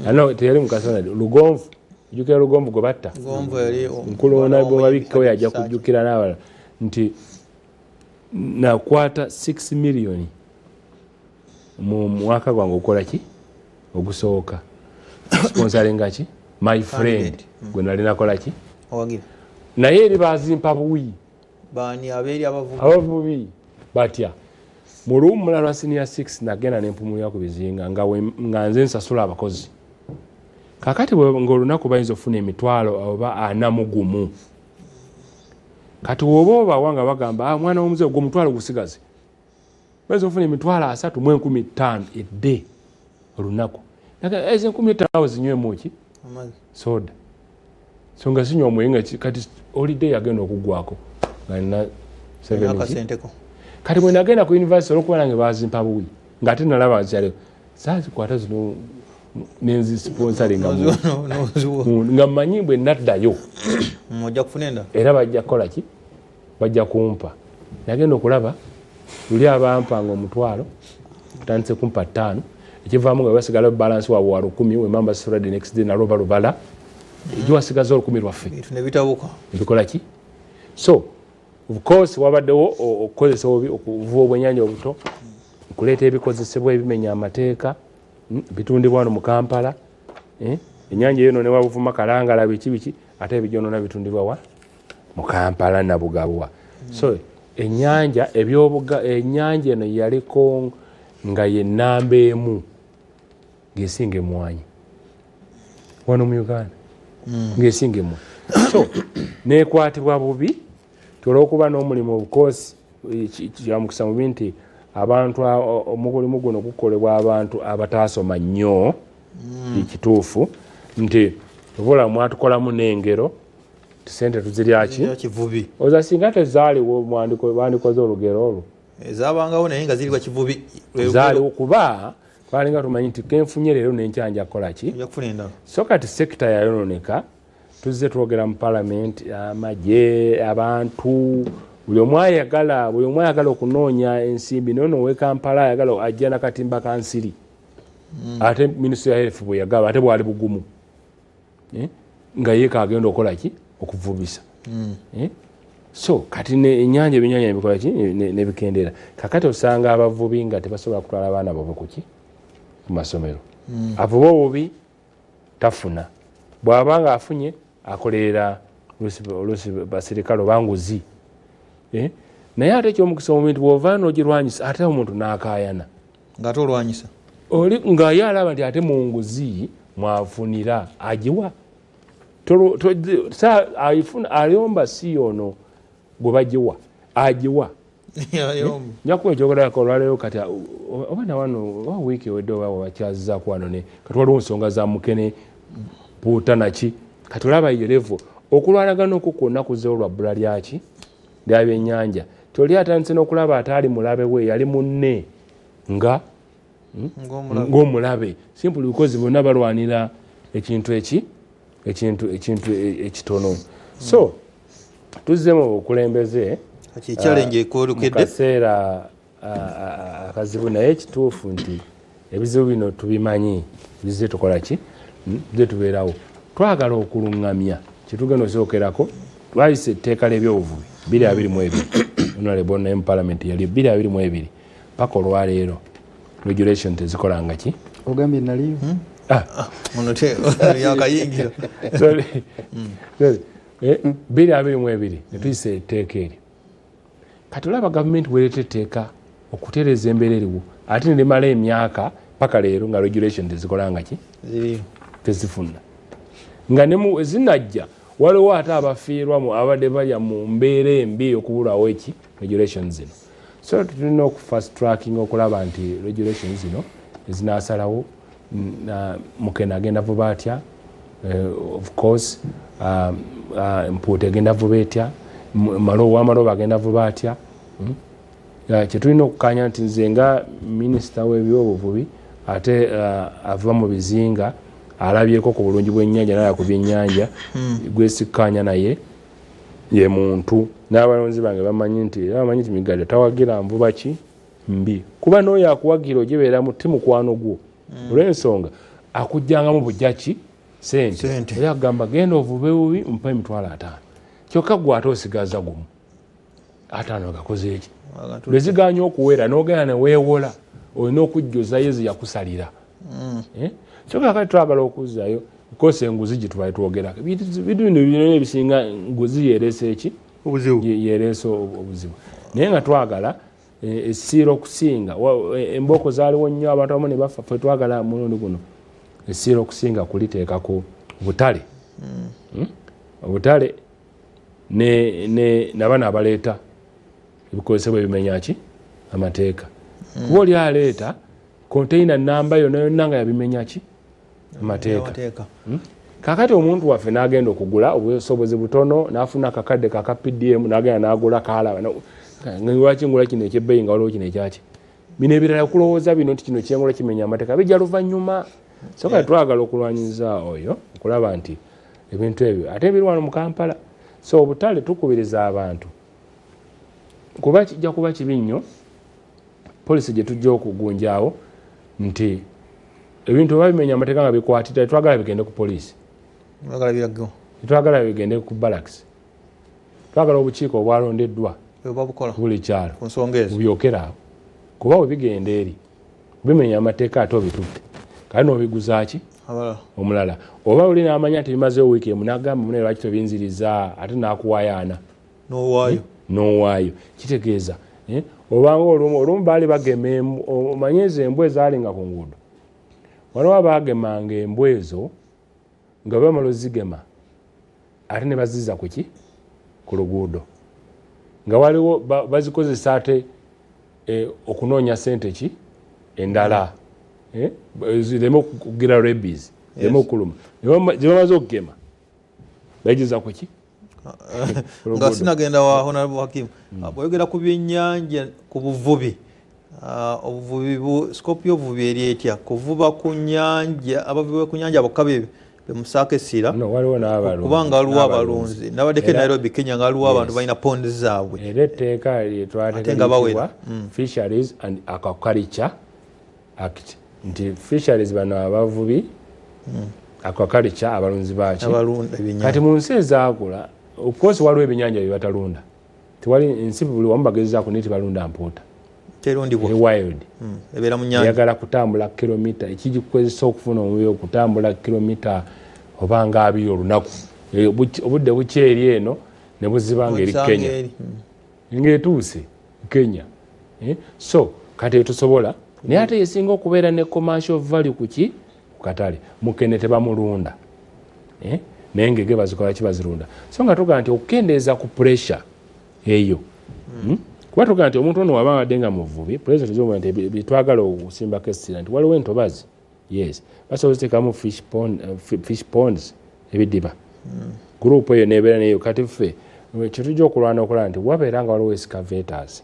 ano teyali Mukasa Ronald Lugonvu jukira Lugonvu gwe batta Lugonvu yali nkulona bo babikko yaja kujukira n'abala nti nakwata 6 million mu mwaka gwange okola ki ogusooka sponsoringa ki my friend gwe nali nakola ki owagira naye eri bazimpa buwi bani aberi abavubi batya mu luwummula lwa senior 6 nagenda nempumulira ku bizinga nga nze nsasula abakozi kakati ng'olunaku bayinza ofuna emitwalo oba 41 kati woba wanga bagamba mwana w'omuze gwe omutwalo gusigaze bayinza ofuna emitwalo 3 mu 15 edde olunaku ezo 15 zinywemu ki soda so nga sinywa omwenge kati holiday yagenda okugwako nga nina 7 kati bwe nagenda ku university olwokuba nange bazimpa buwi ng'ate nalaba nkyale saazikwata zino nenzisponsoringa nga mmanyi bwe naddayo ojja kufuna enda era bajja kukola ki bajja kumpa nagenda okulaba luli abampanga omutwalo kutandise kumpa 5 ekivaamu nga basigala balance waabwe wa 10 wemamba sura the next day naloba lubala egiwasigaza 10 lwaffe nebitabuka ebikola ki so of course wabaddewo okukozesa okuvuba obwennyanja obuto okuleeta ebikozesebwa ebimenya amateeka bitundibwa wano mu Kampala ennyanja eyo ne wabuvuma kalangala biki ate ebijonona bitundibwa wa mu Kampala na Bugabwa so ennyanja ennyanja eno yaliko nga ye nnamba emu ng'esinga emmwanyi wano mu Uganda ng'esinga emmwanyi so neekwatibwa bubi olw'okuba n'omulimu obukoosi kyamukisa mubi nti abantu omulimu guno gukolebwa abantu abataasoma nnyo ekituufu nti obula mwatukolamu n'engero sente tuziryaki oza singa tezaaliwo bandikoze olugero olwo ezabangawo naye nga ziriwa kivubi zaaliwo kuba twalinga tumanyi nti kenfunye leero nenkyanja kukola ki so kati sekita yayononeka tuzze twogera mu palamenti amagye abantu buli omw ayagala okunoonya ensimbi naye n'owe Kampala ayagala ajja nakatimba kansiri ate minisitule ya health bwe yagaba ate bwali bugumu nga yeeka agenda okukola ki okuvubisa so kati ennyanja ebyennyanja nebikola ki nebikendera kakati osanga abavubi nga tebasobola kutwala abaana baabwe kuki ku masomero avuba obubi tafuna bw'aba nga afunye akolerera oluusi basirikale oba nguzi naye ate ekyomukisa omuntu bw'ova n'ogirwanyisa ate omuntu n'akaayana ng'ate olwanyisa oli ng'aye alaba nti ate mu nguzi mwafunira agiwa ayomba si ono gwe bagiwa agiwa njakuba ekyogerako olwaleero kati oba nawano oba wiiki ewedde oba wabakyazizaako wano ne kati waliwo ensonga za mukene puuta naki kati olaba iyo levo okulwanagana okwo kwonna kuzeewo lwa bbula lyaki lya byennyanja toli atandise n'okulaba ataali mulabe we yali munne nga ng'omulabe simpuli bikozi bonna balwanira ekintu ekitono so tuzze mu bukulembeze mu kaseera akazibu naye ekituufu nti ebizibu bino tubimanyi bizze tukola ki bizze tubeerawo twagala okuluŋŋamya kyetugenda osookerako twayise etteeka ly'ebyobuvubi 2022 honorable naye mu palamenti yali 2022 paka olwaleero regulation tezikolanga ki ogambye naliyo yakayingira 2022 netuyise etteeka eri kati olaba gavumenti wereeta etteeka okutereeza embeera eriwo ate nerimala emyaka paka leero nga regulation tezikolanga ki ziriyo tezifuna nga ne zinajja waliwo ate abafiirwamu abadde balya mu mbeera embi okubulawo eki regulations zino so tulina okufast tracking okulaba nti regulations zino ezinasalawo Mukene agenda vuba atya of course Mpuuta agenda vuba etya Wamaloba agenda vuba atya kyetulina okukanya nti nze nga minisita w'ebyobuvubi ate ava mu bizinga alabyeko ku bulungi bw'ennyanja n'aya ku byennyanja gwesikkanya naye ye muntu n'abalonzi bange bamanyi nti Migadde tawagira nvuba ki mbi kuba n'oyo akuwagira ogibeera mu mukwano gwo olw'ensonga akujjangamu bujja ki sente era agamba genda ovube bubi mpa $5,000 kyokka gwe ate osigaza gumu 5 gakoze eki lweziganya okuwera n'ogenda ne weewola olina okujjuzayo eziyakusalira kyokka kati twagala okuzzayo because enguzi gye tubali twogerako bintu bino ebisinga nguzi yereese eki yereese obuzibu naye nga twagala essira okusinga embooko zaaliwo nnyo abantu abamu ne bafa ffe twagala mulundi guno essira okusinga kuliteeka ku butale obutale nabana abaleeta ebikozesebwa ebimenya ki amateeka kuba oli aleeta konteina namba yonna nga yabimenya ki amateeka kakati omuntu waffe n'agenda okugula obusobozi butono n'afuna akakadde kaka PDM n'agenda n'agula kalaba lwaki ngula kino ekyebbeeyi nga waliwo kino ekyaki bino ebirala okulowooza bino nti kino kyengula kimenya amateeka bijja luvannyuma so kati twagala okulwanyiza oyo okulaba nti ebintu ebyo ate biri wano mu Kampala so obutale tukubiriza abantu kuba kijja kuba kibi nnyo polisi gye tujja okugunjaawo nti ebintu babimenya amateeka nga bikwatira twagala bigende ku polisi twagala bigende ku barracks twagala obukiiko obwalondeddwa buli kyalo bubyokera awo kuba webigenda eri bimenya amateeka ate obitutte kale n'obiguzaaki omulala oba oli n'amanya nti bimazeyo wiiki emu n'agamba munne lwaki tobinziriza ate n'akuwayaana n'owaayo kitegeeza obanga olumu baali bagema omanye ezo embwa ezaalinga ku nguudo waliwo abaagemanga embwa ezo nga bamala ozigema ate ne baziza ku ki ku luguudo nga waliwo bazikozesa ate okunoonya sente ki endala zireme okugira rabies zireme okuluma gye bamaze okugema bayigiza ku ki nga sinagenda wa Honorable Hakim bweyogera ku byennyanja ku buvubi obuvubi scope y'obuvubi eri etya kuvuba ku nnyanja abavubi ku nnyanja bokka bemusaako essira kubanga waliwo abalunzi nabaddeko Nairobi Kenya nga waliwo abantu balina pondi zaabwe era etteeka lyetwateekebwa Fisheries and Aquaculture Act nti fisheries bano abavubi aquaculture abalunzi baaki kati mu nsi ezaakula of course waliwo ebyennyanja bye batalunda tewali ensi buli wamu bagezezaako naye tebalunda mpuuta wild ebeera mu nnyanja eyagala kutambula kilomita ekigikukozesa okufuna omubiri okutambula kilomita oba nga 2 olunaku obudde bukyeri eno ne buzibanga eri Kenya ng'etuuse Kenya so kati etusobola naye ate yesinga okubeera ne commercial value kuki ku katale Mukene tebamulunda naye ngege bazikola ki bazirunda so nga tugaa nti okukendeeza ku pressure eyo kuba tugaa nti omuntu ono waba abadde nga muvubi president zoga nti bitwagala okusimbako essira nti waliwo entobazi yes basobola ziteekamu fish ponds ebidiba gurupu eyo nebeera neyo kati ffe kyetujja okulwana okulaba nti wabeera nga waliwo excavators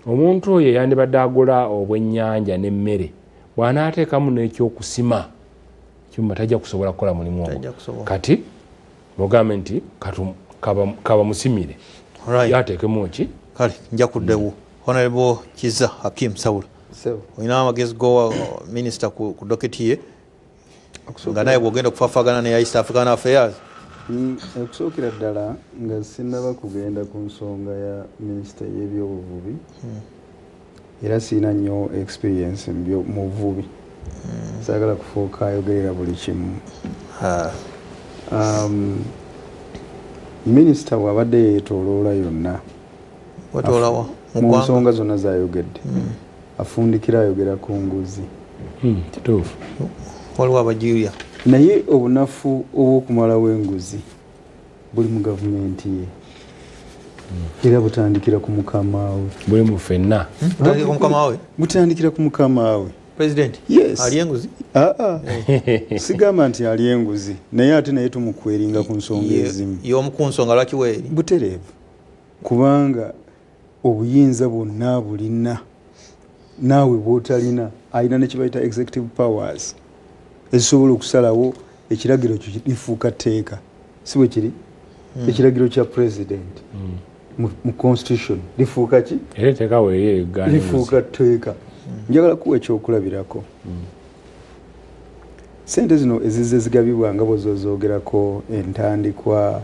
omuntu oyo yandibadde agula obwennyanja n'emmere bw'anaateekamu n'ekyokusima kyuma tajja kusobola kukola mulimu ogwo kati mugambe nti kaba musimire yateekemu ki kale nja kuddewo Honorable Kizza Hakim Sawula olina amagezi go minisita ku doketi ye nga naye bw'ogenda okufaafagana ne East African Affairs okusookera ddala nga sinnaba kugenda ku nsonga ya minisita y'ebyobuvubi era siina nnyo experience mu buvubi saagala kufuuka ayogerera buli kimu minisita bw'abadde yeetooloola yonna mu nsonga zonna z'ayogedde afundikira ayogera ku nguzi kituufu waliwo abajulia naye obunafu obw'okumalawo enguzi buli mu gavumenti ye era butandikira ku mukama we buli mu ffenna butandikira ku mukama we butandikira ku mukama we president Yes. ali enguzi sigamba nti ali enguzi naye ate naye tumukweringa ku nsonga ezimu y'omu ku nsonga lwaki weeri butereevu kubanga obuyinza bwonna bulina naawe bw'otalina alina ne kibayita executive powers ezisobola okusalawo ekiragiro kyo lifuuka tteeka si bwe kiri ekiragiro kya president mu constitution lifuuka ki era etteeka weeri lifuuka tteeka njagala kuwa ekyokulabirako sente zino ezizze zigabibwa nga bwezozoogerako entandikwa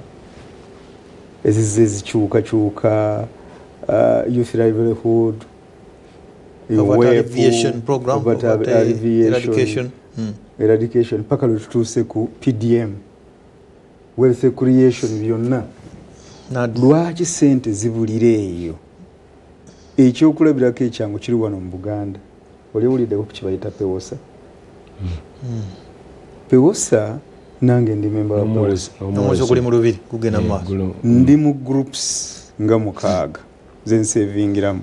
ezizze zikyukakyuka youth livelihood eradication paka lwe tutuuse ku PDM wealth creation byonna lwaki sente zibulira eyo ekyokulabirako ekyangu kiri wano mu Buganda oliwuliddeko ku kibayita pewosa pewosa nange ndi memba wa omwezi guli mu lubiri gugenda mu maaso ndi mu groups nga 6 zensevingiramu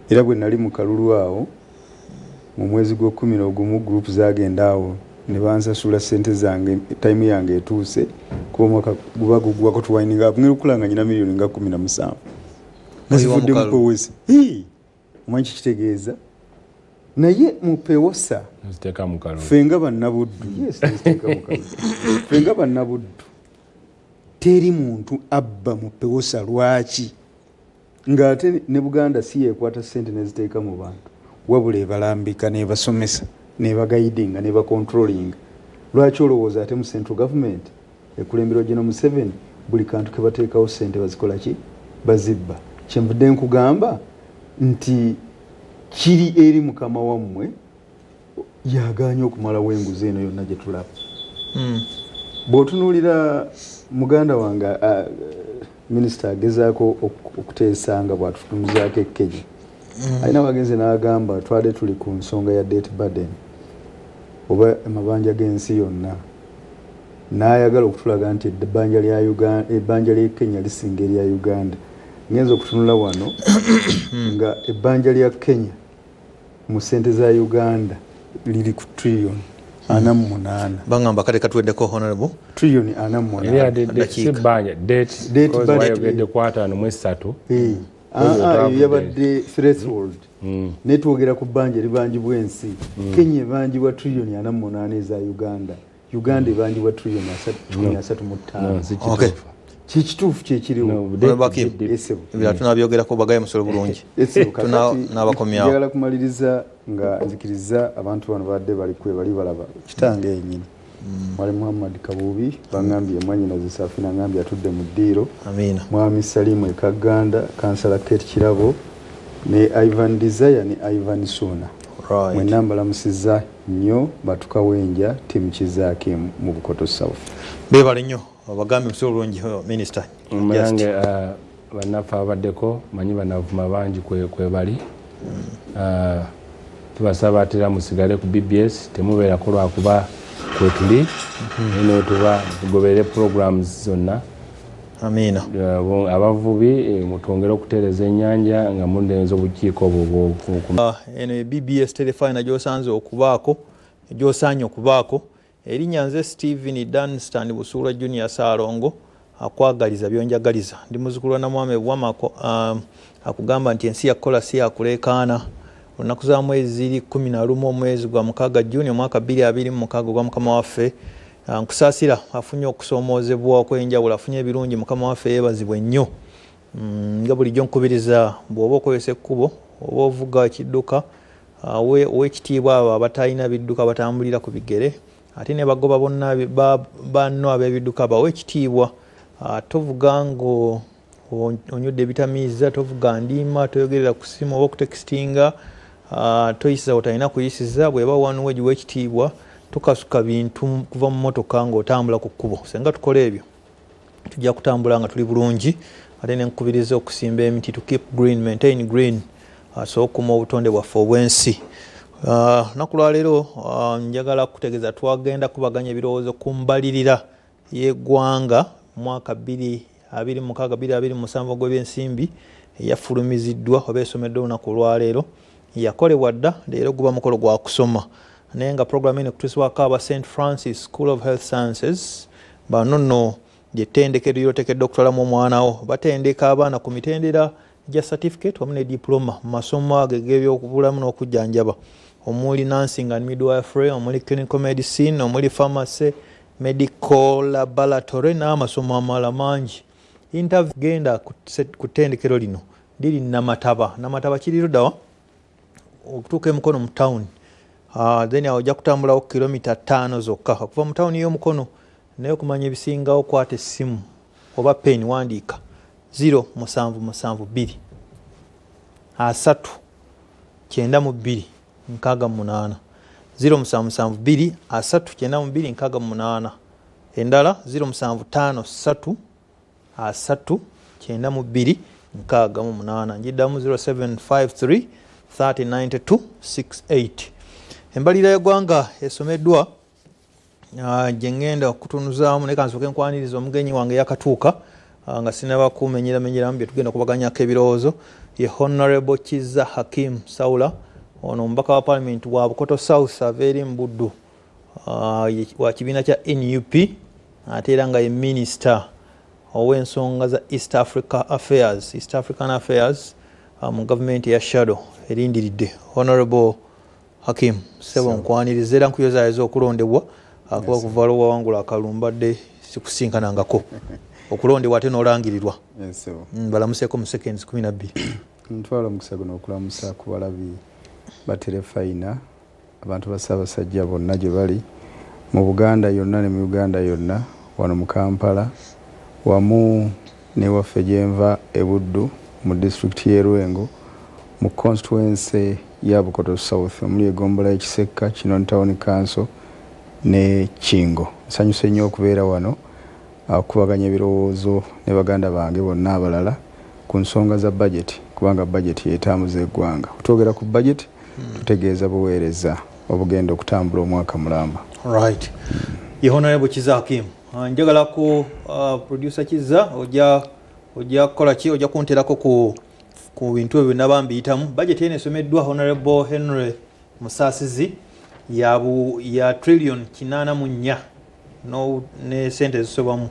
era bwe nali mu kalulu awo mu mwezi gw'11 group zagenda awo ne bansasula sente zange time yange etuuse kuba omwaka guba gugwako tuwayininga ngeri okulanga nyina miliyoni nga 17 nazivudde mu pewesa omanyi kitegeeza naye mu pewosa fenga bannabuddu fenga bannabuddu teri muntu abba mu pewosa lwaki ng'ate ne Buganda si yeekwata sente neziteeka mu bantu wabula ebalambika nebasomesa nebagayidinga nebacontrollinga lwaki olowooza ate mu central government ekulembera General Museveni buli kantu ke bateekawo sente bazikola ki bazibba kyenvudde nkugamba nti kiri eri mukama wammwe yaganya okumalawo enguzi eno yonna gye tulaba bw'otunuulira muganda wange minisita agezaako okuteesanga bw'atutunuzaako ekkenya alina bagenze n'agamba twade tuli ku nsonga ya debt burden oba amabanja g'ensi yonna n'ayagala okutulaga nti ebbanja ly'e Kenya lisinga erya Uganda ngenza okutunula wano nga ebbanja lya Kenya mu sente za Uganda liri ku trillion 48 bangamba kale katuweddeko honorable trillion 48 debt kwata mu 3 yabadde threshold netwogera ku bbanja libangibwa ensi Kenya ebangibwa trillion 48 eza Uganda ebangibwa trillion 35 kikituufu kyekiriwo tunabyogerako bagaye musolo bulungi tunabakomyawo njagala kumaliriza nga nzikiriza abantu bano badde bali balaba kitange yenyini mwali Muhammad Kabubi bangambye mwanyinaze Safina ngambye atudde mu ddiiro mwami Salimu Ekaganda kansala Kate Kirabo ne Ivan Desire ne Ivan Suna mwena mbalamusiza nnyo batukawenja timu Kizaaki mu Bukoto South bebale nnyo abagambi musolo bulungi minisita muyange bannaffe abaddeko manyi banavuma bangi kwe bali tubasaba atera musigale ku BBS temubeerako lwakuba kwetuli eno tuba tugobere programs zonna amina abavubi mutwongere okuteereza ennyanja nga mundenza obukiiko obwo eno BBS telefina gyosanze okubaako gyosaanye okubaako erinnya nze Stephen Dunstan Busuula Junior Saalongo akwagaliza byonjagaliza ndi muzzukulu na mwami Bwamako akugamba nti ensi yakola si yakuleekaana olunaku za mwezi 11 omwezi gwa 6 Juni omwaka 2026 gwa mukama waffe nkusaasira afunye okusoomoozebwa okwenjawulo afunye ebirungi mukama waffe yeebazibwe nnyo nga bulijjo nkubiriza bw'oba okozesa ekkubo oba ovuga ekidduka ow'ekitiibwa abo abatalina bidduka batambulira ku bigere ate ne bagoba bonna banno ab'ebidduka bawe ekitiibwa tovuga ngo onyudde ebitamiiza tovuga ndiima toyogerera ku simu oba okutekisitinga toyisiza otalina kuyisiza bweba wanuwe giwa ekitiibwa tukasuka bintu kuva mu motoka ng'otambula ku kkubo senga tukola ebyo tujja kutambula nga tuli bulungi ate nenkubiriza okusimba emiti to keep green maintain green so okuma obutonde bwaffe obw'ensi Nakulwa leero njagala kutegeeza twagenda kubaganya ebirowoozo ku mbalirira y'eggwanga mwaka 2026-2027 gw'ebyensimbi eyafulumiziddwa oba esomeddwa olunaku olwaleero yakolebwa dda leero guba mukolo gwa kusoma naye nga puroguramu eno kutuusibwako aba St Francis School of Health Sciences bano nno ly'ettendekero ly'oteekeddwa okutwalamu omwana wo batendeka abaana ku mitendera gya certificate wamu ne diploma mu masomo ago g'ebyobulamu n'okujjanjaba omuli nursing and midwifery, omuli clinical medicine, omuli pharmacy, medical laboratory n'amasomo amalala mangi. Interview genda ku ttendekero lino liri Namataba kiri luddawa okutuuka Mukono mu town. Then awo ojja kutambulawo kilomita 5 zokka okuva mu town y'Omukono naye okumanya ebisingawo kwata essimu oba pen wandiika 0772 3 92 68 0772 3 92 68 endala 0753 3 92 68 njiddamu 0753 3092 68. Embalirira y'eggwanga esomeddwa gye ngenda okutunuzaamu naye kansooke nkwaniriza omugenyi wange yakatuuka nga sinaba kumenyeramenyeramu bye tugenda kubaganyako ebirowoozo ye Honorable Kizza Hakim Saula ono omubaka wa Parliament wa Bukoto South ava eri mu Buddu wa kibiina kya NUP ate era nga ye Minister ow'ensonga za East African Affairs mu gavumenti ya Shadow erindiridde. Honorable Hakim sebo nkwaniriza era nkuyozaayoza okulondebwa akuba kuva lwo wawangula akalulu mbadde sikusinkanangako okulondebwa ate n'olangirirwa balamuseeko mu seconds 12. Ntwala omukisa guno okulamusa ku balabi ba Terefayina abantu ba Ssaabasajja bonna gye bali mu Buganda yonna ne mu Uganda yonna wano mu Kampala wamu ne waffe gyenva e Buddu mu district y'e Lwengo mu constituency ya Bukoto South omuli Egombola y'Ekisekka Kinoni Town Council ne Kingo. Nsanyuse nnyo okubeera wano okubaganya ebirowoozo ne baganda bange bonna abalala ku nsonga za budget kubanga budget yeetambuza eggwanga. Twogera ku budget tutegeeza buweereza obugenda okutambula omwaka mulamba. Right. Ye Honorable Kizza Hakim. Njagala ku producer Kizza ojja kukola ki ojja kunterako ku bintu ebyo naba mbiyitamu. Budget eno esomeddwa Honorable Henry Musaasizi ya trillion 84 ne sente zisobamu.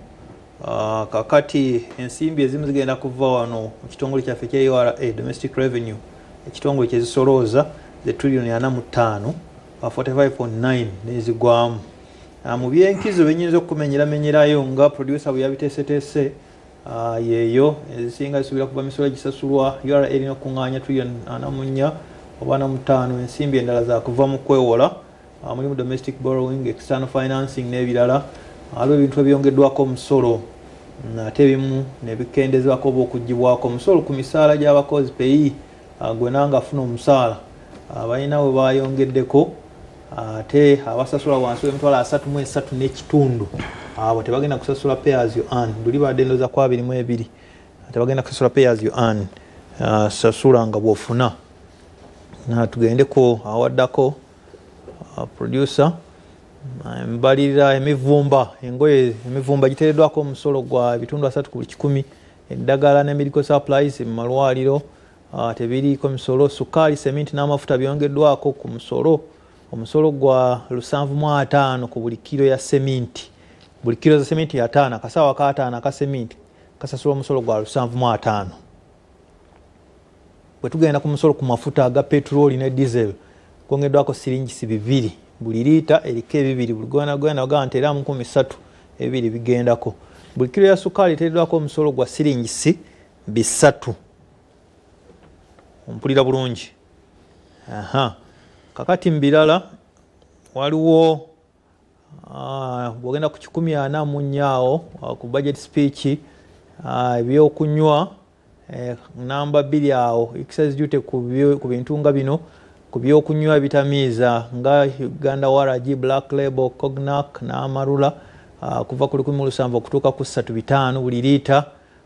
Kakati ensimbi ezimu zigenda kuva wano mu kitongole kyaffe kya URA domestic revenue ekitongole kyezisolooza the trillion 45 45.9 nezigwamu. Mu byenkizo benyinza okumenyeramenyerayo nga producer bwe yabiteeseteese yeeyo ezisinga zisuubira kuba misolo gisasulwa URA erina okuŋŋaanya trillion 44 oba 45 ensimbi endala za kuva mu kwewola mulimu domestic borrowing, external financing n'ebirala. Waliwo ebintu ebyongeddwako omusolo ate ebimu ne bikendezebwako oba okuggibwako omusolo ku misaala gy'abakozi peyi gwe nanga afuna omusaala balina we bayongeddeko ate abasasula wansi w'emitwalo 33 n'ekitundu abo tebagenda kusasula pay as you earn. Luli badde ndoza kwa 22 tebagenda kusasula pay as you earn sasula nga bw'ofuna. Tugendeko awaddako producer embalirira emivumba engoye emivumba giteereddwako omusolo gwa bitundu 3 ku 100. Eddagala ne medical supplies mu malwaliro tebiriiko misolo. Sukaali, sementi n'amafuta byongeddwako ku musolo. Omusolo gwa 750 ku buli kilo ya sementi. Buli kilo za sementi ya 5 akasawa ka 5 aka sementi kasasula omusolo gwa 750. Bwe tugenda ku musolo ku mafuta aga petroli ne diesel kwongeddwako siringisi 2 buli liita eriko 2 buli gwena nti era 13 2 bigendako. Buli kilo ya sukaali eteereddwako omusolo gwa siringisi 3. Ompulira bulungi. Kakati mbirala waliwo bwogenda ku 144 ku budget speech ebyokunywa namba 2 awo excise duty ku bintu nga bino ku byokunywa bitamiiza nga Uganda Waragi, Black Label, Cognac n'amarula kuva ku 17 okutuuka ku 35 buli liita.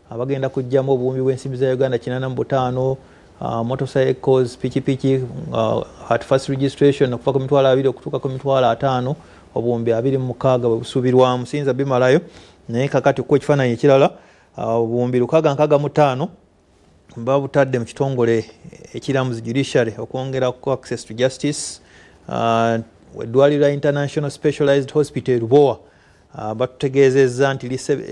Abagenda kujjamu obuwumbi bw'ensimbi za Uganda 85 motorcycles, pikipiki at first registration okuva ku mitwalo 2 okutuuka ku mitwalo 5 obuwumbi 26 bwe busuubirwamu siyinza bimalayo naye kakati okuwa ekifaananyi ekirala obuwumbi 665 babutadde mu kitongole ekiramuzi judiciary okwongera ku access to justice. Eddwaliro International Specialized Hospital Lubowa batutegeezezza nti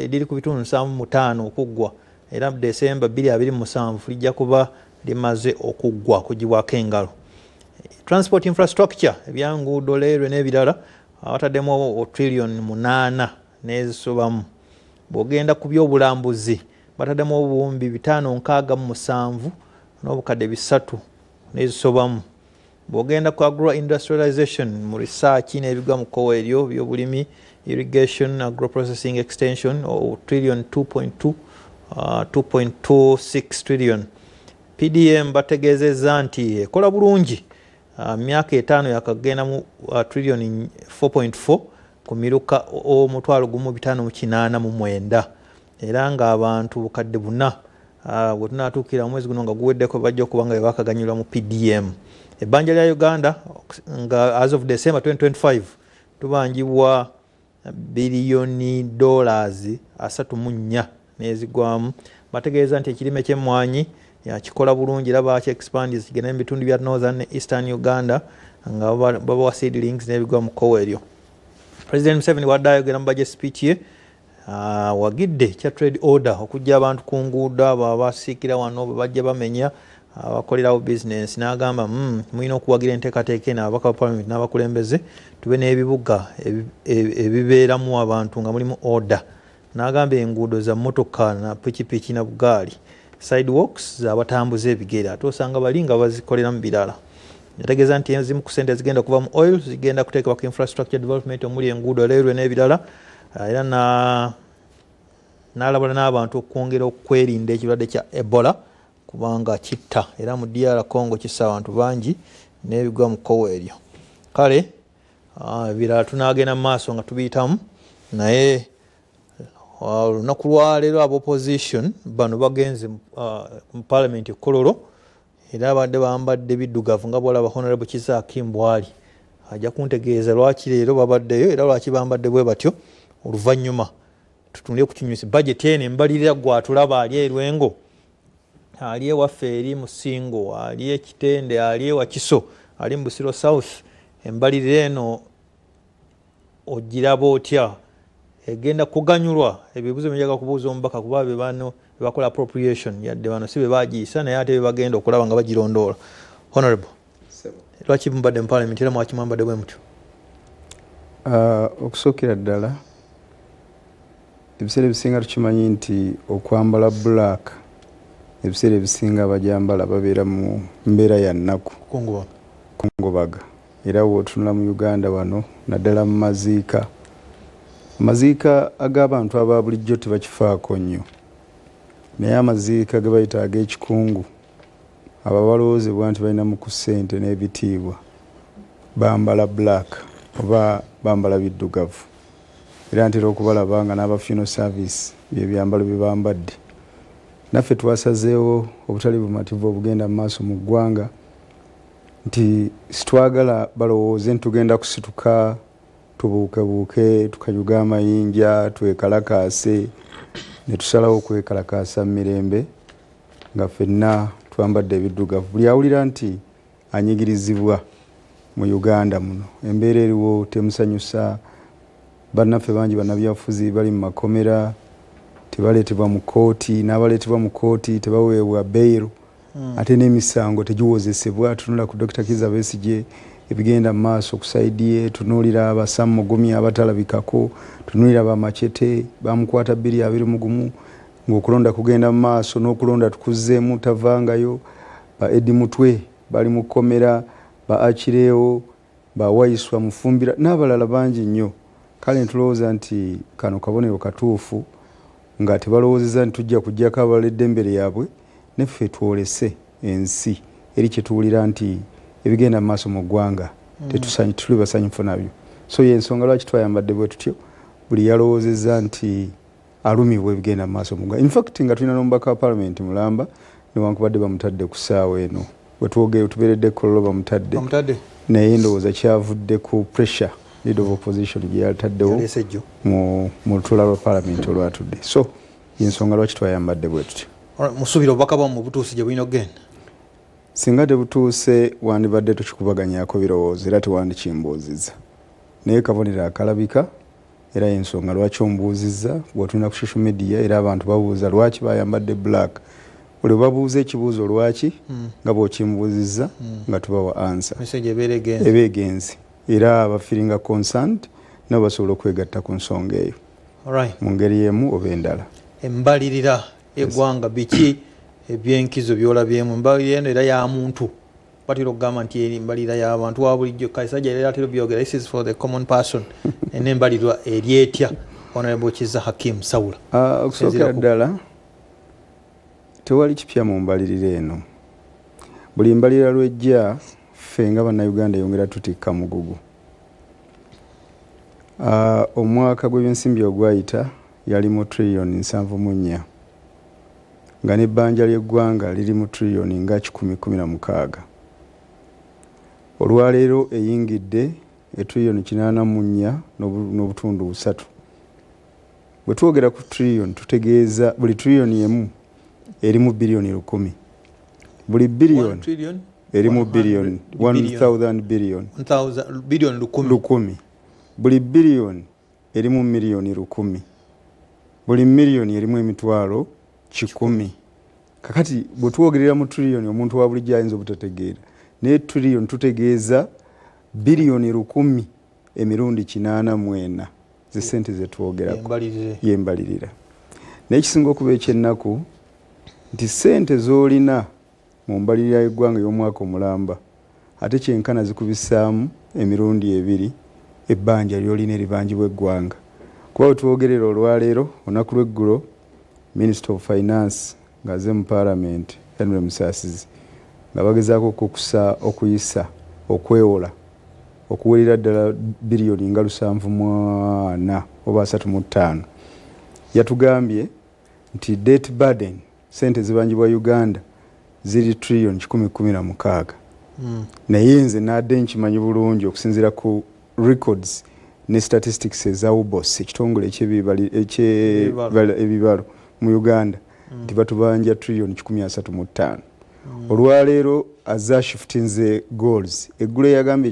liri ku bitundu 75 okuggwa era December 2027 lijja kuba limaze okuggwa kugibwako engalo. Transport infrastructure ebyanguudo leerwe n'ebirala bataddemu trillion 8 n'ezisobamu. Bw'ogenda ku byobulambuzi bataddemu obuwumbi 567 n'obukadde 3 n'ezisobamu. Bw'ogenda ku agro industrialization mu research n'ebigwa mu kkowa eryo by'obulimi irrigation agro-processing extension trillion 2.26 trillion. PDM bategeezezza nti ekola bulungi myaka 5 yakagenda mu trillion 4.4 ku miruka omutwalo 1589 era ng'abantu bukadde 4 bwe tunaatuukira mu mwezi guno nga guweddeko bajja okuba nga bakaganyulwa mu PDM. Ebbanja lya Uganda nga as of December 2025 tubangibwa biliyoni $34 n'ezigwamu. Bategeeza nti ekirime ky'emmwanyi yakikola bulungi era bakyexpandi kigenda mu bitundu bya Northern ne Eastern Uganda nga babawa seedlings n'ebigwa mu kkowa eryo. President Museveni wadde ayogera mu budget speech ye wagidde kya trade order okujja abantu ku nguudo abo abasiikira wano bwe bajja bamenya abakolerawo business n'agamba mulina okuwagira enteekateeka n'ababaka ba parliament n'abakulembeze tube n'ebibuga ebibeeramu abantu nga mulimu order. N'agamba enguudo za mmotoka na pikipiki na bugaali sidewalks z'abatambuza ebigere ate osanga bali nga bazikolera mu birala. Yategeeza nti ezimu ku ssente zigenda kuva mu oil zigenda kuteekebwa ku infrastructure development omuli enguudo leerwe n'ebirala era n'alabula n'abantu okwongera okwerinda ekirwadde kya Ebola kubanga kitta era mu DR Congo kissa abantu bangi n'ebigwa mu kkowa eryo. Kale ebirala tunaagenda mu maaso nga tubiyitamu naye olunaku lwaleero ab'opposition bano bagenze mu parliament Kololo era abadde bambadde biddugavu nga bwolaba Honorable Kizza Hakim Bwali ajja kuntegeeza lwaki leero babaddeyo era lwaki bambadde bwe batyo. Oluvannyuma tutunule ku kinyusi budget eno embalirira gwatulaba ali erwengo ali ewaffe eri Musingo ali Ekitende ali ewakiso ali mu Busiro South embalirira eno ogiraba otya egenda kuganyulwa ebibuzo byenjaga kubuuza omubaka kuba be bano bakola appropriation yadde bano si be bagiisa naye ate be bagenda okulaba nga bagirondoola. Honorable lwaki mumbadde mu parliament era mwaki mwambadde bwe mutyo? Okusookera ddala ebiseera ebisinga tukimanyi nti okwambala black ebiseera ebisinga abajambala babeera mu mbeera ya nnaku kungobaga era wootunula mu Uganda wano naddala mu maziika ag'abantu aba bulijjo tebakifaako nnyo naye amaziika ge bayita ag'ekikungu aba balowoozebwa nti balinamu ku ssente n'ebitiibwa bambala black oba bambala biddugavu era ntera okubalaba nga n'aba funeral service byebyambalo bye bambadde. Naffe twasazeewo obutali bumativu obugenda mu maaso mu ggwanga nti sitwagala balowooze ntitugenda kusituka tubuukebuuke tukanyuga amayinja twekalakaase ne tusalawo okwekalakaasa mu mirembe nga ffenna twambadde ebiddugavu. Buli awulira nti anyigirizibwa mu Uganda muno embeera eriwo temusanyusa. Bannaffe bangi bannabyabufuzi bali mu makomera tebaleetebwa mu kooti n'abaleetebwa mu kooti tebaweebwa bail ate n'emisango tegiwozesebwa. Tunula ku Dr. Kizza Besigye ebigenda mu maaso okusaidie, tunuulira aba Sam Mugumi abatalabikako, tunuulira aba Machete bamukwata 221 ng'okulonda kugenda mu maaso n'okulonda tukuzzeemu tavangayo. Ba Edi Mutwe bali mu kkomera, ba Akireewo, ba Waiswa Mufumbira n'abalala bangi nnyo. Kale ntulowooza nti kano kabonero katuufu nga tebalowoozeza nti tujja kujjako abaledde embere yaabwe neffe twolese ensi eri kye tuwulira nti ebigenda mu maaso mu ggwanga tuli basanyufu nabyo. So y'ensonga lwaki twayambadde bwe tutyo buli yalowoozezza nti alumibwa ebigenda mu maaso mu ggwanga. In fact nga tulina n'omubaka wa parliament Mulamba newankubadde bamutadde ku ssaawa eno wetwogere tubeeredde kololo bamutadde naye ndowooza kyavudde ku pressure leader of opposition gye yataddewo mu lutuula lwa paalamenti olwatudde so yensonga lwaki twayambadde bwe tutyo musuubira obubaka bwamu mu butuusi gye bulina okugenda singa tebutuuse wandibadde tukikubaganyaako birowoozo era tewandikimbuuzizza naye kabonero akalabika era yensonga lwaki ombuuzizza bw'otulina ku social media era abantu babuuza lwaki bayambadde black buli babuuza ekibuuzo lwaki nga bw'okimbuuzizza nga tubawa answer eba egenzi era abafiringa concerned nabo basobola okwegatta ku nsonga eyo mu ngeri emu oba endala embalirira eggwanga biki ebyenkizo byolabyemu embalirira eno era ya muntu batera okugamba nti embalirira y'abantu wa bulijjo kaisajja era atera byogera this is for the common person enembalirwa eryetya honorable Kizza Hakeem Sawula okusookera ddala tewali kipya mu mbalirira eno buli mbalirira lwejja ffe nga bannayuganda yongera tutikka mugugu omwaka gw'ebyensimbi ogwayita yali mu trillion 7.4 nga n'ebbanja ly'eggwanga liri mu trillion nga 116 olwaleero eyingidde etrillion 84 n'obutundu 3 bwe twogera ku trillion tutegeeza buli trillion emu erimu billion 10 buli billion erimu billion 1000 billion 10 buli billion erimu million 10 buli million erimu emitwalo 100 kakati bwe twogerera mu trillion omuntu wa bulijjo ayinza obutategeera naye trillion tutegeeza billion 10 emirundi 84 ze sente ze twogerako yembalirira naye kisinga okuba ekyennaku nti sente z'olina mu mbalirira y'eggwanga y'omwaka omulamba ate kyenkana zikubisaamu emirundi 2 ebbanja ly'olina eribanjibwa eggwanga kuba wetwogerera olwaleero olunaku lw'eggulo Minister of Finance ng'azze mu Parliament Henry Musasizi nga bagezaako okukusa okuyisa okwewola okuwerera ddala biliyoni nga 7.4 oba 3.5 yatugambye nti debt burden sente zibanjibwa Uganda ziri trillion 116 naye nze nadde nkimanyi bulungi okusinziira ku records ne statistics eza UBOS ekitongole eky'ebibalo mu Uganda nti batubanja trillion 135 olwaleero aza shiftinze goals eggulo yagambye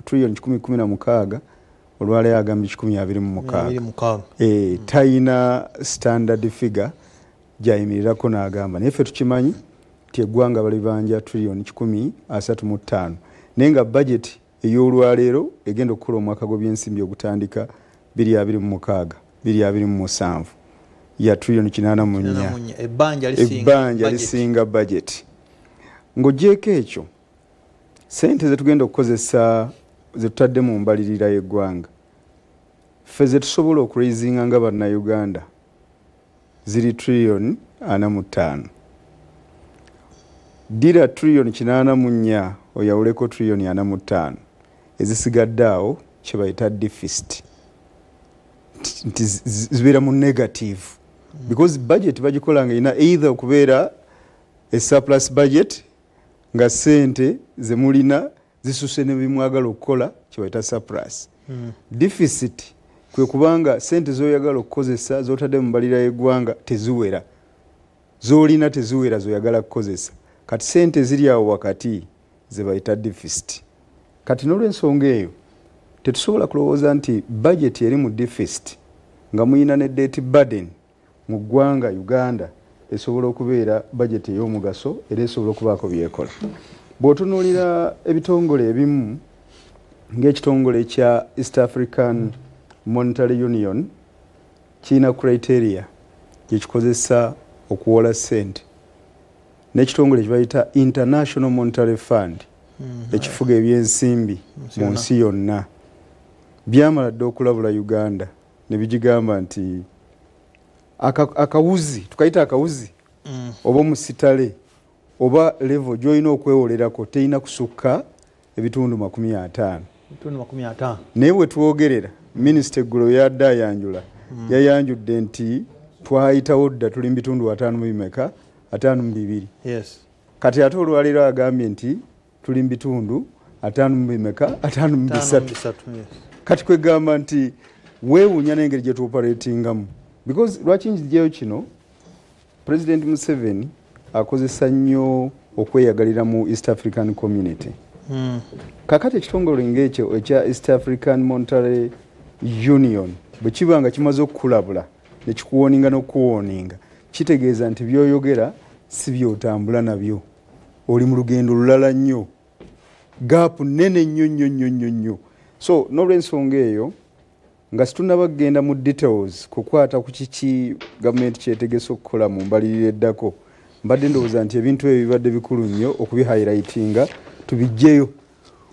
trillion 116 olwaleero yagambye 126 tayina standard figure gyayimirirako n'agamba naye ffe tukimanyi nti eggwanga balibanja trillion 135 naye nga budget ey'olwaleero egenda okukola omwaka gw'ebyensimbi ogutandika 2026-2027 ya trillion 84 ebbanja lisinga budget ng'ogyeko ekyo sente zetugenda okukozesa zetutadde mu mbalirira y'eggwanga ffe zetusobola okuraisinga nga bannayuganda ziri trillion 45 dira trillion 84 oyawuleko trillion 45 ezisigadde awo kye bayita deficit nti zibeera mu negative because budget bagikola nga ina either okubeera a surplus budget nga sente zemulina zisuse ne bimwagala okukola kye bayita surplus deficit kwe kubanga sente zoyagala okukozesa zotadde mu mbalirira y'eggwanga teziwera zolina teziwera zoyagala kukozesa kati sente ziri awo wakati ze bayita deficit kati n'olwensonga eyo tetusobola kulowooza nti budget eri mu deficit nga muyina ne debt burden mu ggwanga Uganda esobola okubeera budget ey'omugaso era esobola okubaako byekola bw'otunuulira ebitongole ebimu ng'ekitongole kya East African Monetary Union kirina criteria gyekikozesa okuwola sente n'ekitongole kye bayita International Monetary Fund ekifuga ebyensimbi mu nsi yonna byamala dde okulabula Uganda ne bigigamba nti akawuzi tukayita akawuzi oba musitale oba level gy'olina okwewolerako terina kusukka ebitundu 50 naye bwe twogerera minisita eggulo yadde ayanjula yayanjudde nti twayitawo dda tuli mu bitundu 5 bimeka 52 yes kati ate olwaleero agambye nti tuli mu bitundu 53 kati kwegamba nti weewuunya n'engeri gye tuoperatingamu because lwaki njijeyo kino President Museveni akozesa nnyo okweyagalira mu East African Community kakati ekitongole ng'ekyo ekya East African Monetary Union bwe kiba nga kimaze okukulabula ne kikuwooninga n'okuwooninga kitegeeza nti by'oyogera si by'otambula nabyo oli mu lugendo lulala nnyo gaapu nnene nnyo so n'olw'ensonga eyo nga situnaba kugenda mu details kukwata ku kiki gavumenti kyetegese okukola mu mbalirira eddako mbadde ndowooza nti ebintu ebyo bibadde bikulu nnyo okubihighlightinga tubijjeyo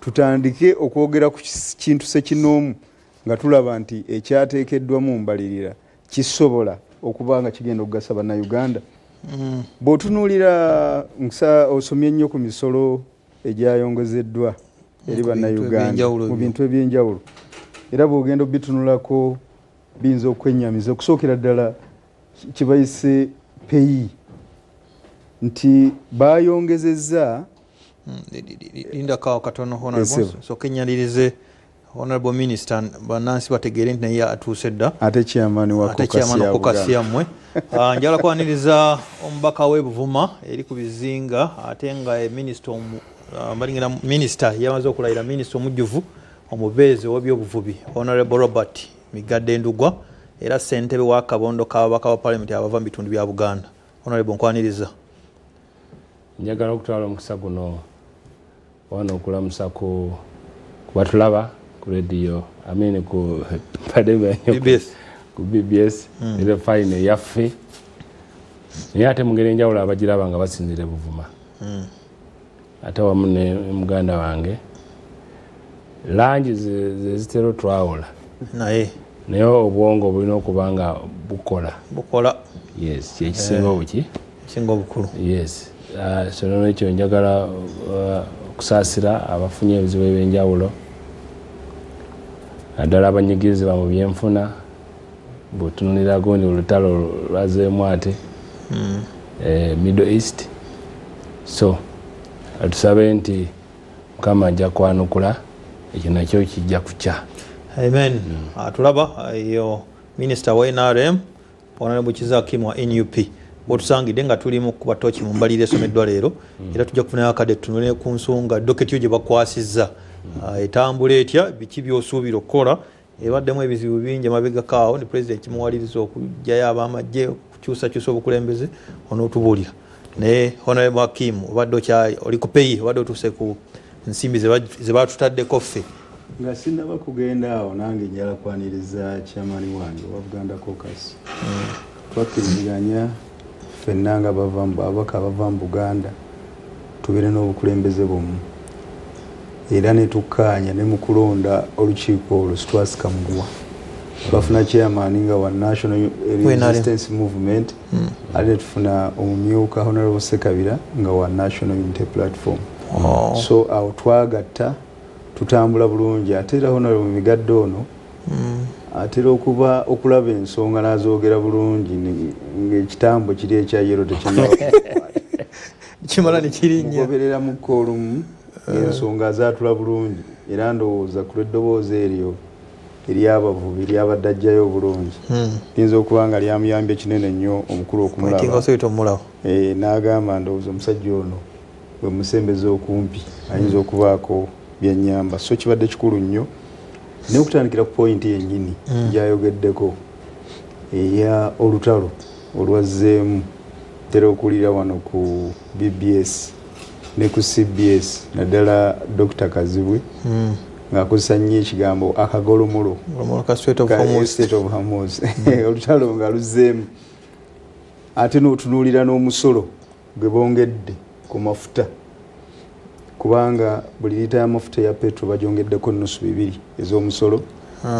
tutandike okwogera ku kintu sekinoomu nga tulaba nti ekyateekeddwa mu mbalirira kisobola okuba nga kigenda okugasa bannayuganda bw'otunuulira osomye nnyo ku misolo egyayongezeddwa eri bannayuganda mu bintu ebyenjawulo era bw'ogenda obitunulako biyinza okwennyamiza okusookera ddala kibayise peyi nti bayongezezza lindakawo katono honorable so kenyalirize honorable minister banansi bategeere nti naye atuuse dda ate chairman wa kokasi yammwe njala kwaniriza omubaka w'ebuvuma eri ku bizinga ate nga mbalingana minister yamaze okulayira minister omujjuvu omubeezi w'ebyobuvubi honorable Robert Migadde Ndugwa era ssentebe wa kabondo k'ababaka ba parliament abava mu bitundu bya Buganda honorable nkwaniriza njagala okutwala omukisa guno wano okulamusa ku batulaba ku radio ku BBS era fine yaffe naye ate mugere enjawulo abagiraba nga basinzire Buvuma ate wamu ne muganda wange langi zezitera otwawula naye obwongo bulina okuba nga bukola yes kyekisinga obuki kisinga obukulu yes so nolwekyo njagala okusaasira abafunye ebizibu ebyenjawulo naddala abanyigirizibwa mu byenfuna bwetunulira gundi olutalo lwazeemu ate Middle East so atusabe nti Mukama ajja kwanukula ekyo nakyo kijja kukya amen atulaba yo minister wa NRM honorable Kizakim wa NUP botusangidde nga tuli mu kubatoki mu mbalire esomeddwa leero era tujja kufunayo akadde tunule ku nsonga doketi gye bakwasizza etambula etya biki by'osuubira okukola ebaddemu ebizibu bingi emabegakaawo ndi president kimuwaliriza okujjayo ab'amagye okukyusakyusa obukulembeze onootubuulira naye honorable Hakim obadde oli ku peyi obadde otuuse ku nsimbi ze batutaddeko ffe nga sinnaba kugenda awo nange njala kwaniriza chairman wange wa Buganda Caucus twakkiriziganya ffenna nga ababaka abava mu Buganda tubeere n'obukulembeze bumu era ne tukkaanya ne mu kulonda olukiiko olwo situasika muguwa bafuna chairman nga wa National Resistance Movement ate ne tufuna omumyuka Honorable Sekabira nga wa National Unity Platform so awo twagatta tutambula bulungi ate era Honorable Migadde ono atera okuba okulaba ensonga n'azoogera bulungi ng'ekitambo kiri ekya yero kimala ne kirinnya mugoberera mu kolumu ensonga azaatula bulungi era ndowooza ku lw'eddoboozi eryo ery'abavubi eryabadde ajjayo obulungi liyinza okuba nga lyamuyambye kinene nnyo omukulu okumulaba n'agamba ndowooza omusajja ono bwe musembeza okumpi ayinza okubaako byannyamba so kibadde kikulu nnyo naye okutandikira ku pointi yennyini gyayogeddeko eya olutalo olwazzeemu tera okulira wano ku BBS ne ku CBS naddala Dr. Kazibwe ng'akozesa nnyo ekigambo akagolomolo State of Hormuz olutalo nga luzzeemu ate n'otunuulira n'omusolo gwe bongedde ku mafuta kubanga buli liita y'amafuta ya petro bagyongeddeko nnusu 2 ez'omusolo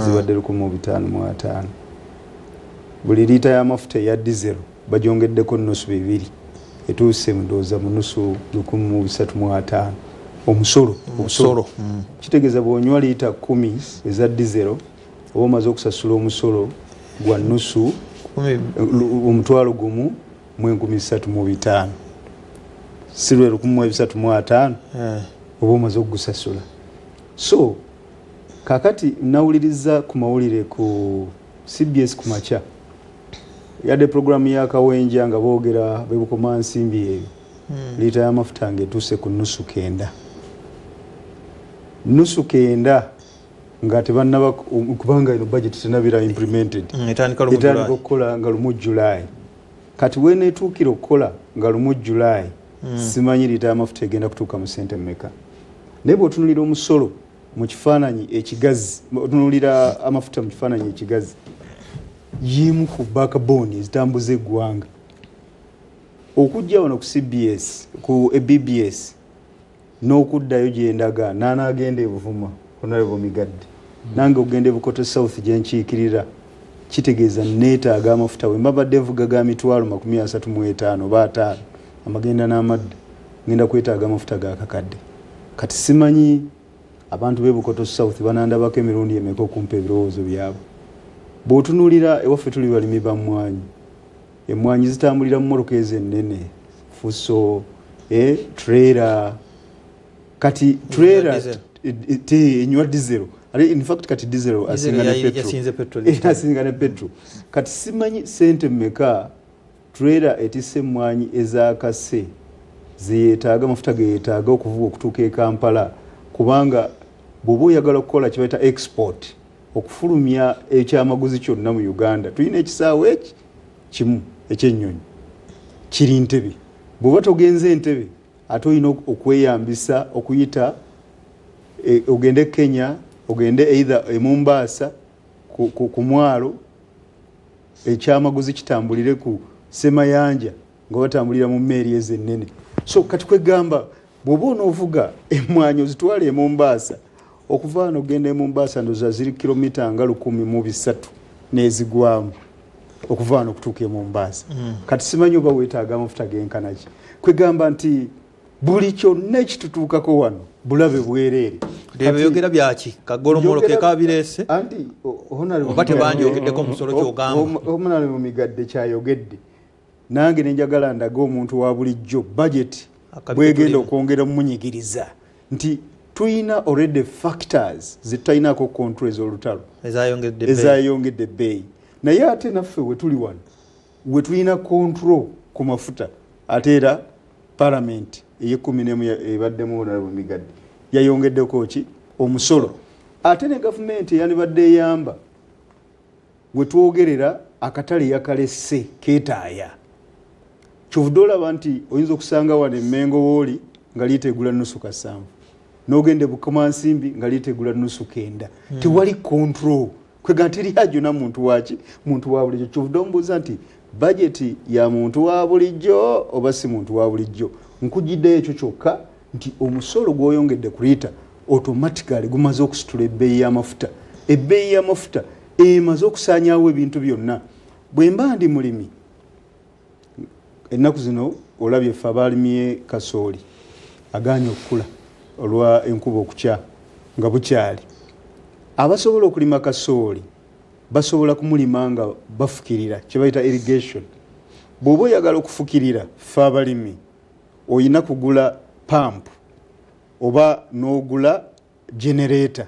zibadde 155 buli liita y'amafuta eya diesel bagyongeddeko nnusu 2 etuuse ndowooza mu nnusu 135 omusolo kitegeeza bw'onywa liita 10 eza diesel oba omaze okusasula omusolo gwa nnusu 1,000 13,500 si lwe 13,500 oba omaze okugusasula. So kakati nawuliriza ku mawulire ku CBS ku makya yadde programu ya Kawenja nga boogera bebukoma nsimbi eyo liita y'amafuta ng'etuuse ku nusu kenda nga tebannaba kubanga eno budget tenabira implemented etandika okukola nga lumu July. Kati weneetuukira okukola nga lumu July simanyi liita y'amafuta egenda kutuuka mu ssente mmeka. Naye bw'otunulira omusolo mu kifaananyi ekigazi, otunulira amafuta mu kifaananyi ekigazi, yimu ku backbone ezitambuza eggwanga. Okujja wano ku CBS ku BBS n'okuddayo gye ndaga n'anaagenda e Buvuma Honorable Migadde nange ogenda e Bukoto South gye nkiikirira kitegeeza neetaaga amafuta bwe mbadde nvuga ga mitwalo 35 oba 5 amagenda n'amadda ngenda kwetaaga amafuta ga kakadde. Kati simanyi abantu b'e Bukoto South banandabako emirundi emeka okumpa ebirowoozo byabwe. Bw'otunuulira ewaffe tuli balimi ba mmwanyi, emmwanyi zitambulira mu mmoloka ezo ennene, Fuso, trailer. Kati trailer enywa diesel. In fact kati diesel asinga ne petrol. Kati simanyi sente mmeka trailer etisse emmwanyi ezaakase zeetaaga amafuta geetaaga okuvuga okutuuka e Kampala, kubanga bw'oba oyagala okukola kye bayita export, okufulumya ekyamaguzi kyonna mu Uganda, tulina ekisaawe eki kimu ekyennyonyi kiri Ntebe. Bw'oba togenze Entebbe ate olina okweyambisa okuyita ogende Kenya, ogende either e Mombasa ku mwalo ekyamaguzi kitambulire ku Semayanja nga batambulira mu mmeeri ez'ennene. So kati kwegamba bw'oba onoovuga emmwanyi ozitwale e Mombasa, okuva wano ogenda e Mombasa ndoza ziri kilomita nga 1,300 n'ezigwamu okuva wano okutuuka e Mombasa. Kati simanyi oba weetaaga amafuta genkana ki. Kwegamba nti buli kyonna ekitutuukako wano bulabe bwereere. Byogera byaki kagolomoloke kabireese anti oba tebanjogeddeko omusolo kyogamba omunale mu Migadde kyayogedde nange nenjagala ndaga omuntu wa bulijjo budget bwegenda okwongera munyigiriza nti tuyina already factors zitayinako control ez'olutalo ezayongedde bbeeyi, naye ate naffe wetuli wano wetulina control ku mafuta ate era parliament eye-11 ebaddemu Honorable Migadde yayongeddeko ki omusolo, ate ne gavumenti eyandibadde eyamba wetwogerera akatale yakalesse keetaaya. Kyovudde olaba nti oyinza okusanga wano Emmengo wooli nga liitegula nusu kasanvu, n'ogende Bukoma Nsimbi nga liitegula nusu kenda. Tewali control. Kwega nti lyajona muntu waki muntu wa bulijjo. Kyovudde omubuuza nti budget ya muntu wa bulijjo oba si muntu wa bulijjo. Nkujjidde ekyo kyokka nti omusolo gw'oyongedde ku liita automatically gumaze okusitula ebbeeyi y'amafuta. Ebbeeyi y'amafuta emaze okusaanyaawo ebintu byonna. Bwe mba ndi mulimi ennaku zino olabye ffe abalimye kasooli agaanye okukula olwa enkuba okukya nga bukyali. Abasobola okulima kasooli basobola kumulima nga bafukirira kye bayita irrigation. Bw'oba oyagala okufukirira ffe abalimi oyina kugula pampu oba n'ogula generator.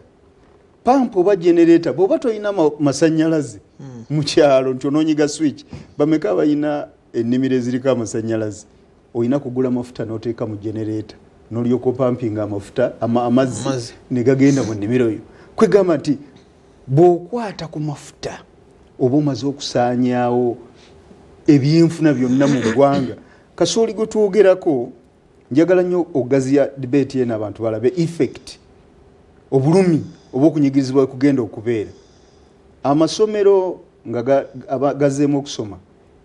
Pampu oba generator bw'oba toyina masannyalaze mu kyalo nti onoonyiga switch, bameka abayina ennimiro eziriko amasannyalaze, oyina kugula amafuta n'oteeka mu generator n'olyoka opampinga amafuta amazzi ne gagenda mu nnimiro yo. Kwegamba nti bw'okwata ku mafuta oba omaze okusaanyaawo ebyenfuna byonna mu ggwanga. Kasooli gwe twogerako njagala nnyo ogaziya debate yena abantu balabe effect obulumi oba okunyigirizibwa kugenda okubeera. Amasomero nga gazeemu okusoma,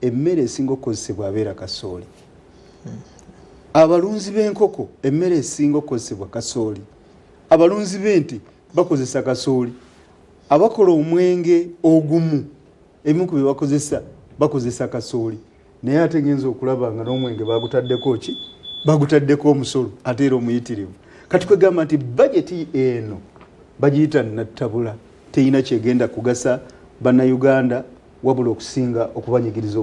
emmere esinga okukozesebwa abeera kasooli. Abalunzi b'enkoko emmere esinga okukozesebwa kasooli. Abalunzi b'ente bakozesa kasooli. Abakola omwenge ogumu ebimu ku bye bakozesa kasooli. Naye ate genza okulaba nga n'omwenge bagutaddeko ki bagutaddeko omusolo ate era omuyitirivu. Kati kwegamba nti bajeti eno bagiyita nattabula, teyina kyegenda kugasa bannayuganda wabula okusinga okubanyigiriza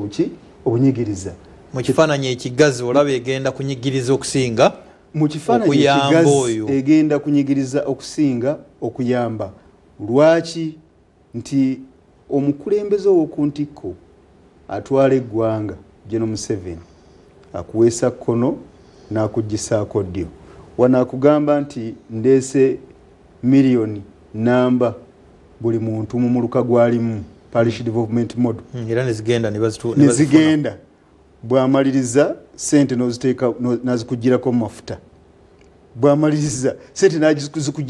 obunyigiriza. mu kifaananyi ekigazi olaba egenda kunyigiriza okusinga mu kifaananyi ekigazi egenda kunyigiriza okusinga okuyamba. Lwaki? Nti omukulembeze ow'oku ntikko atwala eggwanga General Museveni akuweesa kkono n'akuggisaako ddyo. Wano akugamba nti ndeese miliyoni namba buli muntu mu muluka gwalimu parish development model. Era nezigenda bw'amaliriza sente n'oziteeka nazikugirako mu mafuta. Bw'amaliriza sente n'azikugirako